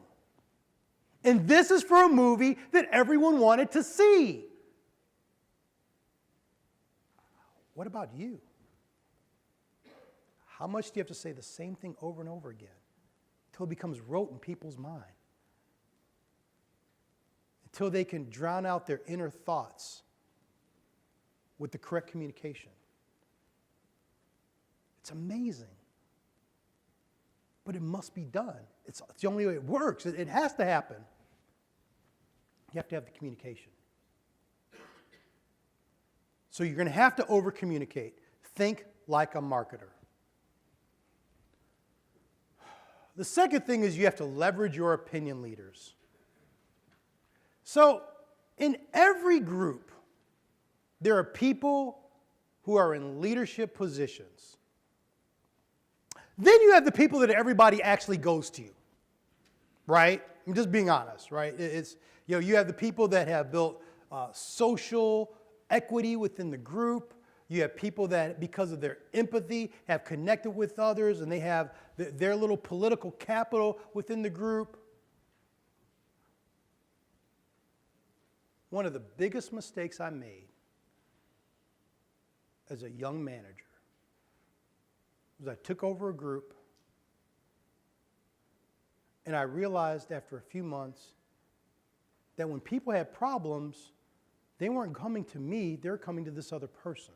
And this is for a movie that everyone wanted to see. What about you? How much do you have to say the same thing over and over again until it becomes rote in people's mind? Until they can drown out their inner thoughts with the correct communication. It's amazing. But it must be done. It's the only way it works. It has to happen. You have to have the communication. So you're going to have to over-communicate. Think like a marketer. The second thing is you have to leverage your opinion leaders. So in every group, there are people who are in leadership positions. Then you have the people that everybody actually goes to, right? I'm just being honest, right? It's, you have the people that have built social equity within the group. You have people that, because of their empathy, have connected with others, and they have their little political capital within the group. One of the biggest mistakes I made as a young manager was I took over a group, and I realized after a few months that when people had problems, they weren't coming to me, they were coming to this other person.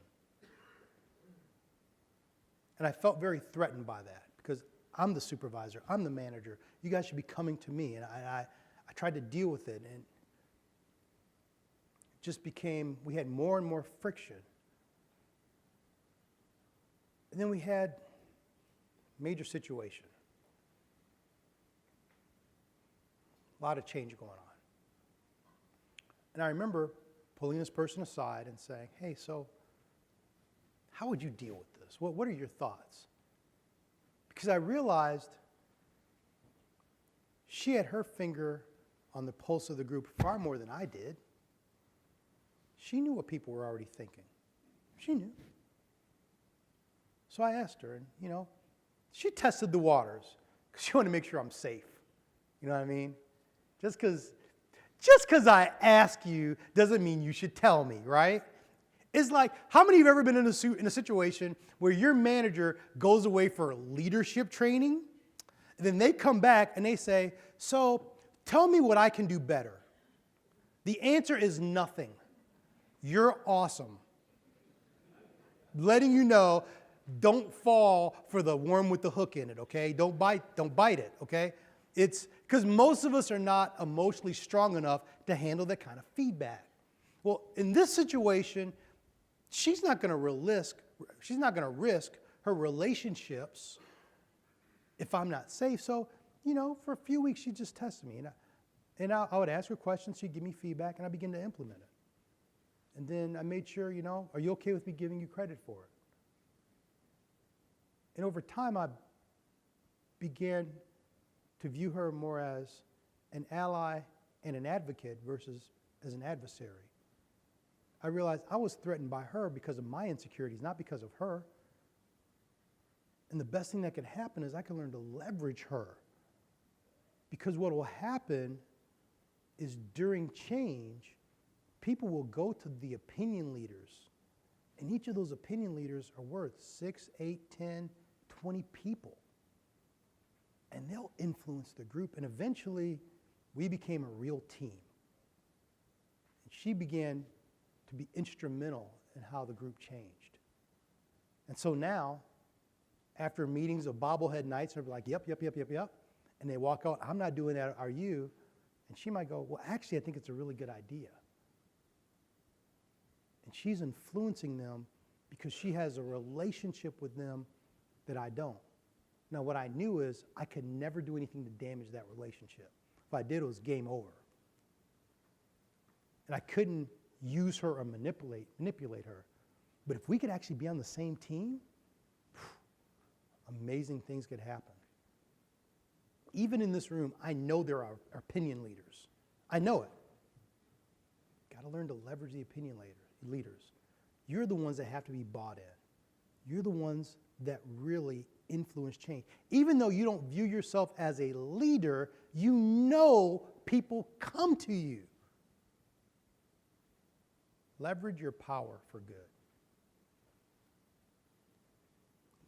And I felt very threatened by that because I'm the supervisor, I'm the manager. You guys should be coming to me. And I tried to deal with it, and it just became, we had more and more friction. And then we had major situation. A lot of change going on. And I remember pulling this person aside and saying, hey, so how would you deal with this? What are your thoughts? Because I realized she had her finger on the pulse of the group far more than I did. She knew what people were already thinking. She knew. So I asked her, and She tested the waters because she wanted to make sure I'm safe. You know what I mean? Just because I ask you doesn't mean you should tell me, right? It's like, how many of you have ever been in a situation where your manager goes away for leadership training, and then they come back and they say, so tell me what I can do better. The answer is nothing. You're awesome. Letting you know, don't fall for the worm with the hook in it, okay? Don't bite it, okay? It's because most of us are not emotionally strong enough to handle that kind of feedback. Well, in this situation, she's not going to risk her relationships if I'm not safe. So, for a few weeks, she just tested me. And I would ask her questions, she'd give me feedback, and I begin to implement it. And then I made sure, are you okay with me giving you credit for it? And over time, I began to view her more as an ally and an advocate versus as an adversary. I realized I was threatened by her because of my insecurities, not because of her. And the best thing that could happen is I can learn to leverage her. Because what will happen is during change, people will go to the opinion leaders. And each of those opinion leaders are worth 6, 8, 10, 20 people. And they'll influence the group. And eventually, we became a real team. And she began to be instrumental in how the group changed. And so now, after meetings of bobblehead nights, they'll be like, yep. And they walk out, I'm not doing that, are you? And she might go, well, actually, I think it's a really good idea. And she's influencing them because she has a relationship with them that I don't. Now, what I knew is I could never do anything to damage that relationship. If I did, it was game over. And I couldn't use her or manipulate her. But if we could actually be on the same team, amazing things could happen. Even in this room, I know there are opinion leaders. I know it. Got to learn to leverage the opinion leaders. You're the ones that have to be bought in. You're the ones that really influence change. Even though you don't view yourself as a leader, you know people come to you. Leverage your power for good.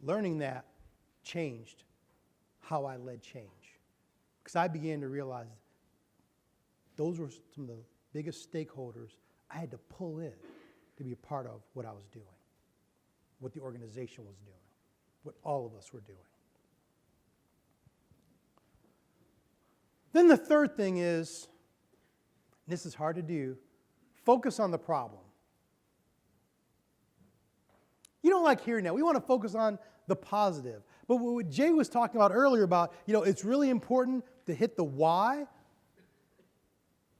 Learning that changed how I led change. Because I began to realize those were some of the biggest stakeholders I had to pull in to be a part of what I was doing, what the organization was doing, what all of us were doing. Then the third thing is, and this is hard to do, focus on the problem. You don't like hearing that. We want to focus on the positive. But what Jay was talking about earlier about, it's really important to hit the why.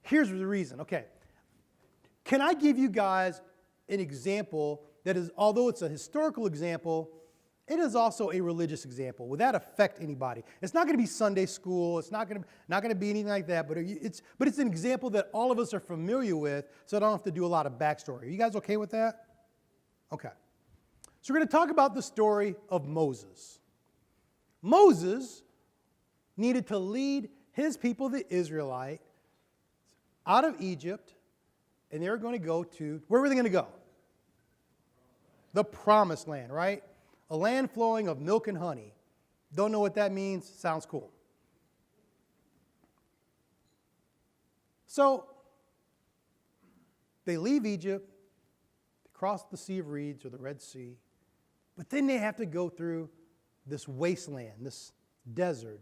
Here's the reason. Okay. Can I give you guys an example that is, although it's a historical example, it is also a religious example. Would that affect anybody? It's not going to be Sunday school. It's not going to be anything like that. But it's an example that all of us are familiar with, so I don't have to do a lot of backstory. Are you guys okay with that? Okay. So we're going to talk about the story of Moses. Moses needed to lead his people, the Israelites, out of Egypt, and they were going to go to, where were they going to go? The Promised Land, right? A land flowing of milk and honey. Don't know what that means. Sounds cool. So they leave Egypt, they cross the Sea of Reeds or the Red Sea, but then they have to go through this wasteland, this desert,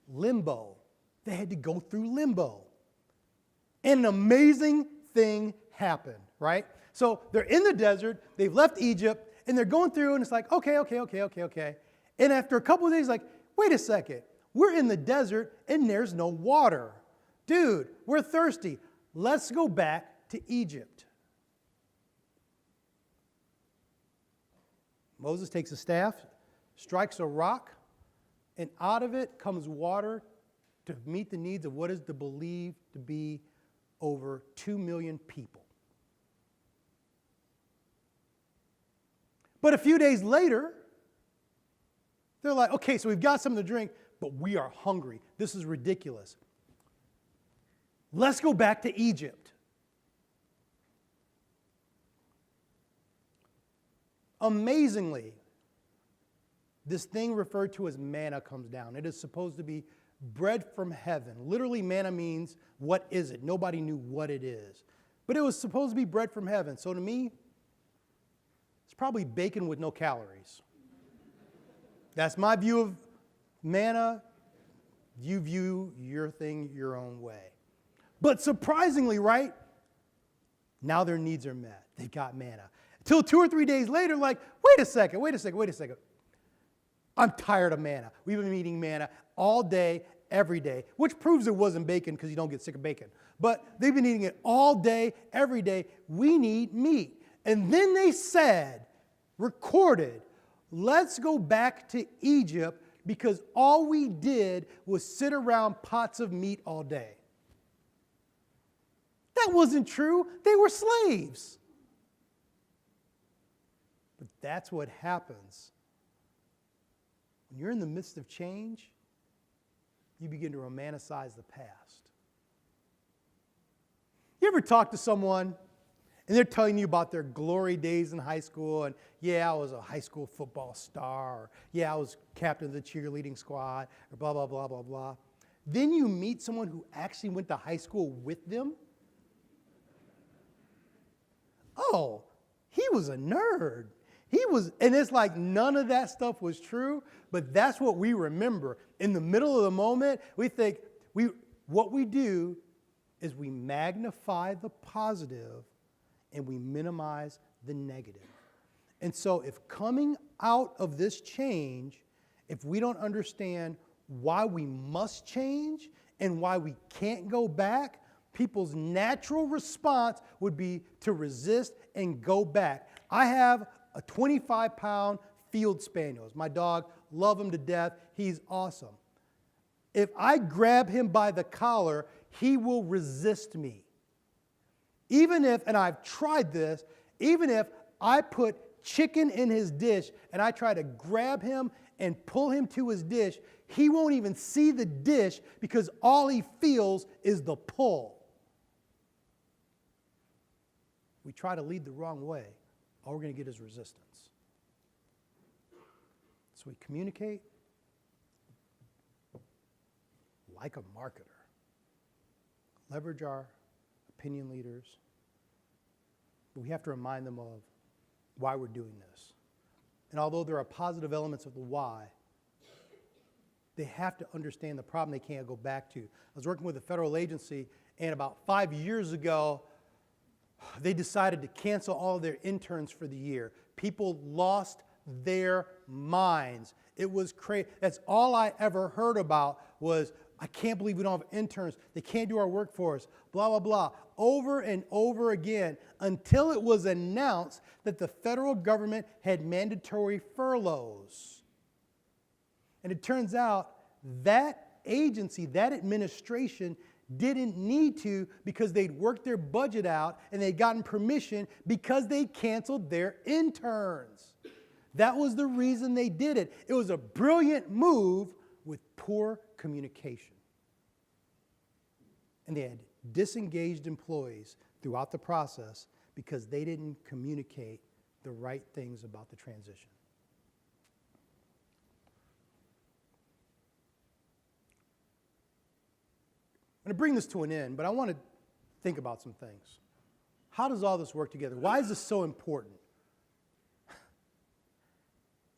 limbo. They had to go through limbo. And an amazing thing happened, right? So they're in the desert, they've left Egypt, and they're going through, and it's like, okay. And after a couple of days, like, wait a second, we're in the desert, and there's no water. Dude, we're thirsty. Let's go back to Egypt. Moses takes a staff, strikes a rock, and out of it comes water to meet the needs of what is believed to be over 2 million people. But a few days later, They're like, okay, so we've got something to drink, but we are hungry. This is ridiculous. Let's go back to Egypt. Amazingly, this thing referred to as manna comes down. It is supposed to be bread from heaven. Literally, manna means, what is it? Nobody knew what it is. But it was supposed to be bread from heaven. So to me, it's probably bacon with no calories. That's my view of manna. You view your thing your own way. But surprisingly, right? Now their needs are met. They got manna. Until 2 or 3 days later, like, wait a second. I'm tired of manna. We've been eating manna all day, every day, which proves it wasn't bacon because you don't get sick of bacon. But they've been eating it all day, every day. We need meat. And then they said, recorded, let's go back to Egypt because all we did was sit around pots of meat all day. That wasn't true. They were slaves. But that's what happens. When you're in the midst of change, you begin to romanticize the past. You ever talk to someone and they're telling you about their glory days in high school and, yeah, I was a high school football star, or yeah, I was captain of the cheerleading squad, or blah, blah, blah, blah, blah. Then you meet someone who actually went to high school with them. Oh, he was a nerd. And it's like none of that stuff was true, but that's what we remember. In the middle of the moment, we think, what we do is we magnify the positive and we minimize the negative. And so if coming out of this change, if we don't understand why we must change and why we can't go back, people's natural response would be to resist and go back. I have a 25-pound field spaniel. It's my dog. Love him to death. He's awesome. If I grab him by the collar, he will resist me. Even if, and I've tried this, even if I put chicken in his dish and I try to grab him and pull him to his dish, he won't even see the dish because all he feels is the pull. We try to lead the wrong way, all we're going to get is resistance. So we communicate like a marketer. Leverage our opinion leaders, but we have to remind them of why we're doing this. And although there are positive elements of the why, they have to understand the problem they can't go back to. I was working with a federal agency, and about 5 years ago, they decided to cancel all of their interns for the year. People lost their minds. It was crazy. That's all I ever heard about was, I can't believe we don't have interns. They can't do our work for us, blah, blah, blah, over and over again until it was announced that the federal government had mandatory furloughs. And it turns out that agency, that administration, didn't need to because they'd worked their budget out and they'd gotten permission because they canceled their interns. That was the reason they did it. It was a brilliant move with poor communication. And they had disengaged employees throughout the process because they didn't communicate the right things about the transition. I'm going to bring this to an end, but I want to think about some things. How does all this work together? Why is this so important?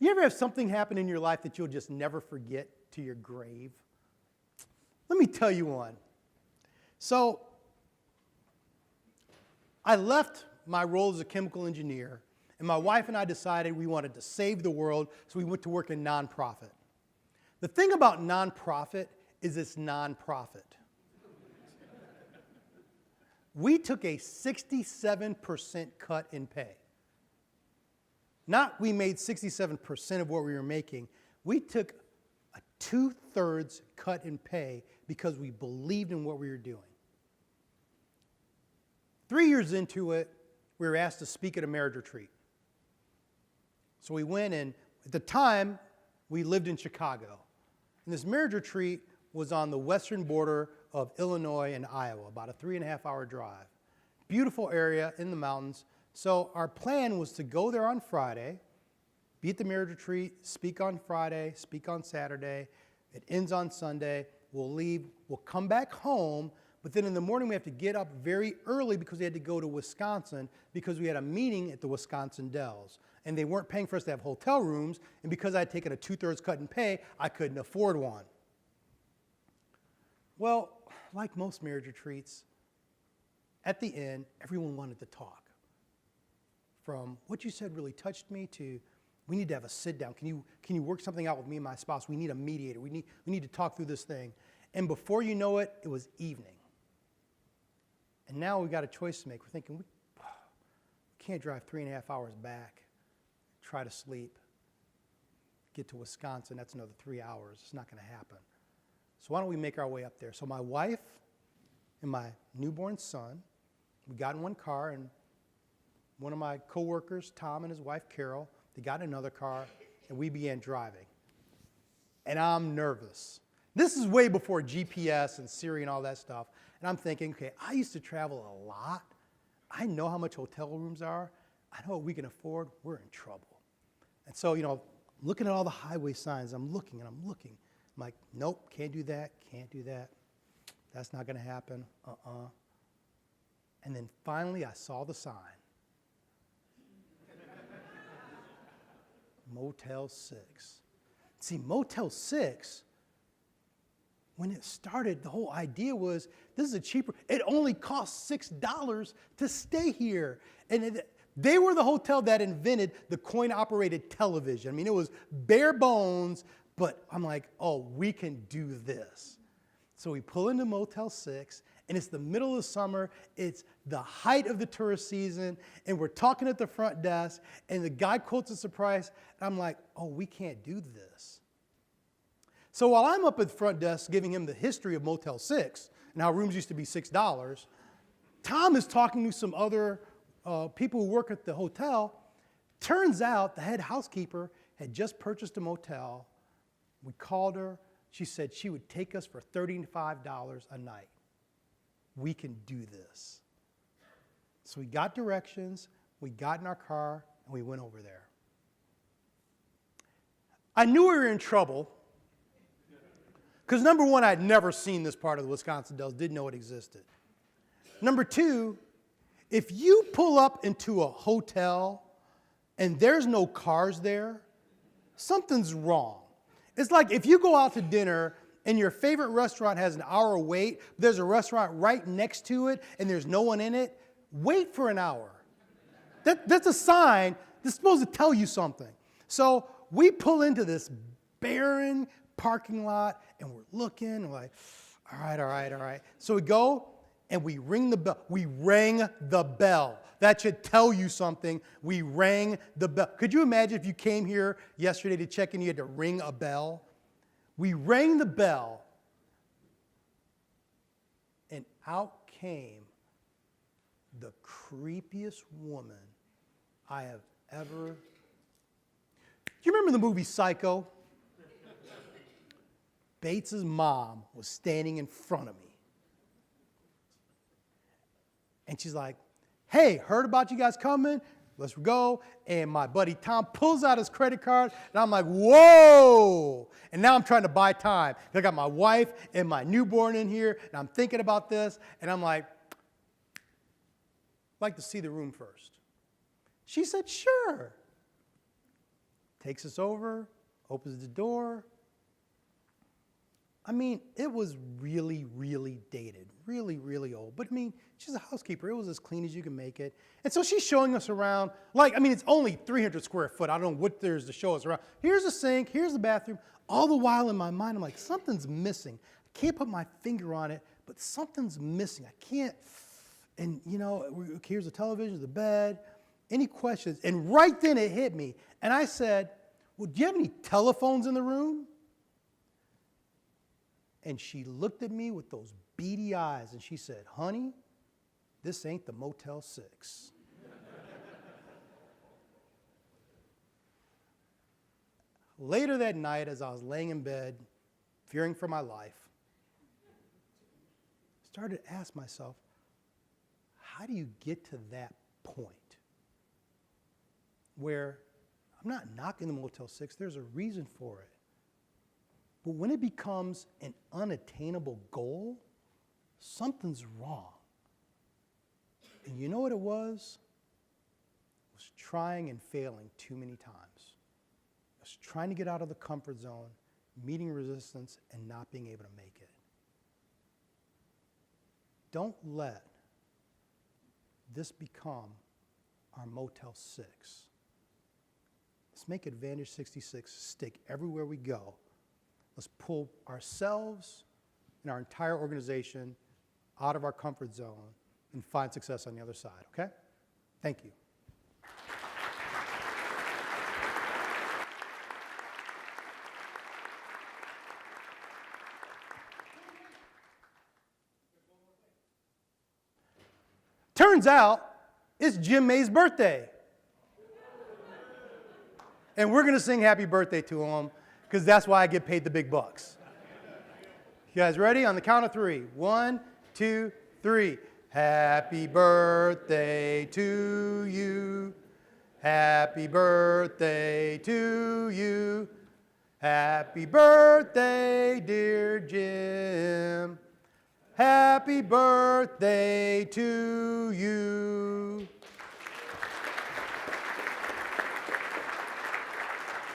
You ever have something happen in your life that you'll just never forget to your grave? Let me tell you one. So, I left my role as a chemical engineer, and my wife and I decided we wanted to save the world, so we went to work in nonprofit. The thing about nonprofit is it's nonprofit. We took a 67% cut in pay. Not we made 67% of what we were making. We took a 2/3 cut in pay because we believed in what we were doing. 3 years into it, we were asked to speak at a marriage retreat. So we went, and at the time, we lived in Chicago. And this marriage retreat was on the western border of Illinois and Iowa, about a 3.5-hour drive. Beautiful area in the mountains. So our plan was to go there on Friday, be at the marriage retreat, speak on Friday, speak on Saturday. It ends on Sunday. We'll leave. We'll come back home. But then in the morning, we have to get up very early because we had to go to Wisconsin because we had a meeting at the Wisconsin Dells. And they weren't paying for us to have hotel rooms. And because I had taken a 2/3 cut in pay, I couldn't afford one. Well, like most marriage retreats, at the end, everyone wanted to talk. From what you said really touched me to we need to have a sit down. Can you work something out with me and my spouse? We need a mediator. We need to talk through this thing. And before you know it, it was evening. And now we've got a choice to make. We're thinking, we can't drive 3.5 hours back, try to sleep, get to Wisconsin. That's another 3 hours. It's not going to happen. So why don't we make our way up there? So my wife and my newborn son, we got in one car, and one of my coworkers, Tom, and his wife, Carol, they got in another car, and we began driving. And I'm nervous. This is way before GPS and Siri and all that stuff. And I'm thinking, okay, I used to travel a lot. I know how much hotel rooms are. I know what we can afford. We're in trouble. And so, looking at all the highway signs, I'm looking and I'm looking. I'm like, nope, can't do that, can't do that. That's not going to happen. And then finally, I saw the sign. Motel 6. See, Motel 6, when it started, the whole idea was this is a cheaper, it only costs $6 to stay here. And they were the hotel that invented the coin-operated television. I mean, it was bare bones, but I'm like, oh, we can do this. So we pull into Motel 6, and it's the middle of the summer. It's the height of the tourist season, and we're talking at the front desk, and the guy quotes us a price, and I'm like, oh, we can't do this. So while I'm up at the front desk giving him the history of Motel 6 and how rooms used to be $6, Tom is talking to some other people who work at the hotel. Turns out the head housekeeper had just purchased a motel. We called her. She said she would take us for $35 a night. We can do this. So we got directions, we got in our car, and we went over there. I knew we were in trouble because, number one, I'd never seen this part of the Wisconsin Dells, didn't know it existed. Number two, if you pull up into a hotel and there's no cars there, something's wrong. It's like if you go out to dinner and your favorite restaurant has an hour wait, but there's a restaurant right next to it and there's no one in it, wait for an hour. That's a sign that's supposed to tell you something. So we pull into this barren parking lot and we're looking, we're like, all right. So we go and we ring the bell. We rang the bell. That should tell you something. We rang the bell. Could you imagine if you came here yesterday to check in, you had to ring a bell? We rang the bell, and out came the creepiest woman I have ever. Do you remember the movie Psycho? Bates's mom was standing in front of me. And she's like, hey, heard about you guys coming? Let's go. And my buddy Tom pulls out his credit card, and I'm like, whoa. And now I'm trying to buy time. I got my wife and my newborn in here, and I'm thinking about this, and I'm like, I'd like to see the room first. She said, sure. Takes us over, opens the door. I mean, it was really, really dated, really, really old. But I mean, she's a housekeeper. It was as clean as you can make it. And so she's showing us around, it's only 300 square foot. I don't know what there's to show us around. Here's the sink, here's the bathroom. All the while in my mind, I'm like, something's missing. I can't put my finger on it, but something's missing. I can't, and here's the television, the bed. Any questions? And right then it hit me. And I said, well, do you have any telephones in the room? And she looked at me with those beady eyes and she said, honey, this ain't the Motel 6. later that night, as I was laying in bed, fearing for my life, I started to ask myself, how do you get to that point where I'm not knocking the Motel 6, there's a reason for it. But when it becomes an unattainable goal, something's wrong. And you know what it was? It was trying and failing too many times. It was trying to get out of the comfort zone, meeting resistance, and not being able to make it. Don't let this become our Motel 6. Let's make Advantage 66 stick everywhere we go. Let's pull ourselves and our entire organization out of our comfort zone and find success on the other side, okay? Thank you. Turns out it's Jim May's birthday. And we're going to sing happy birthday to him because that's why I get paid the big bucks. You guys ready? On the count of 3. 1, 2, 3. Happy birthday to you. Happy birthday to you. Happy birthday, dear Jim. Happy birthday to you.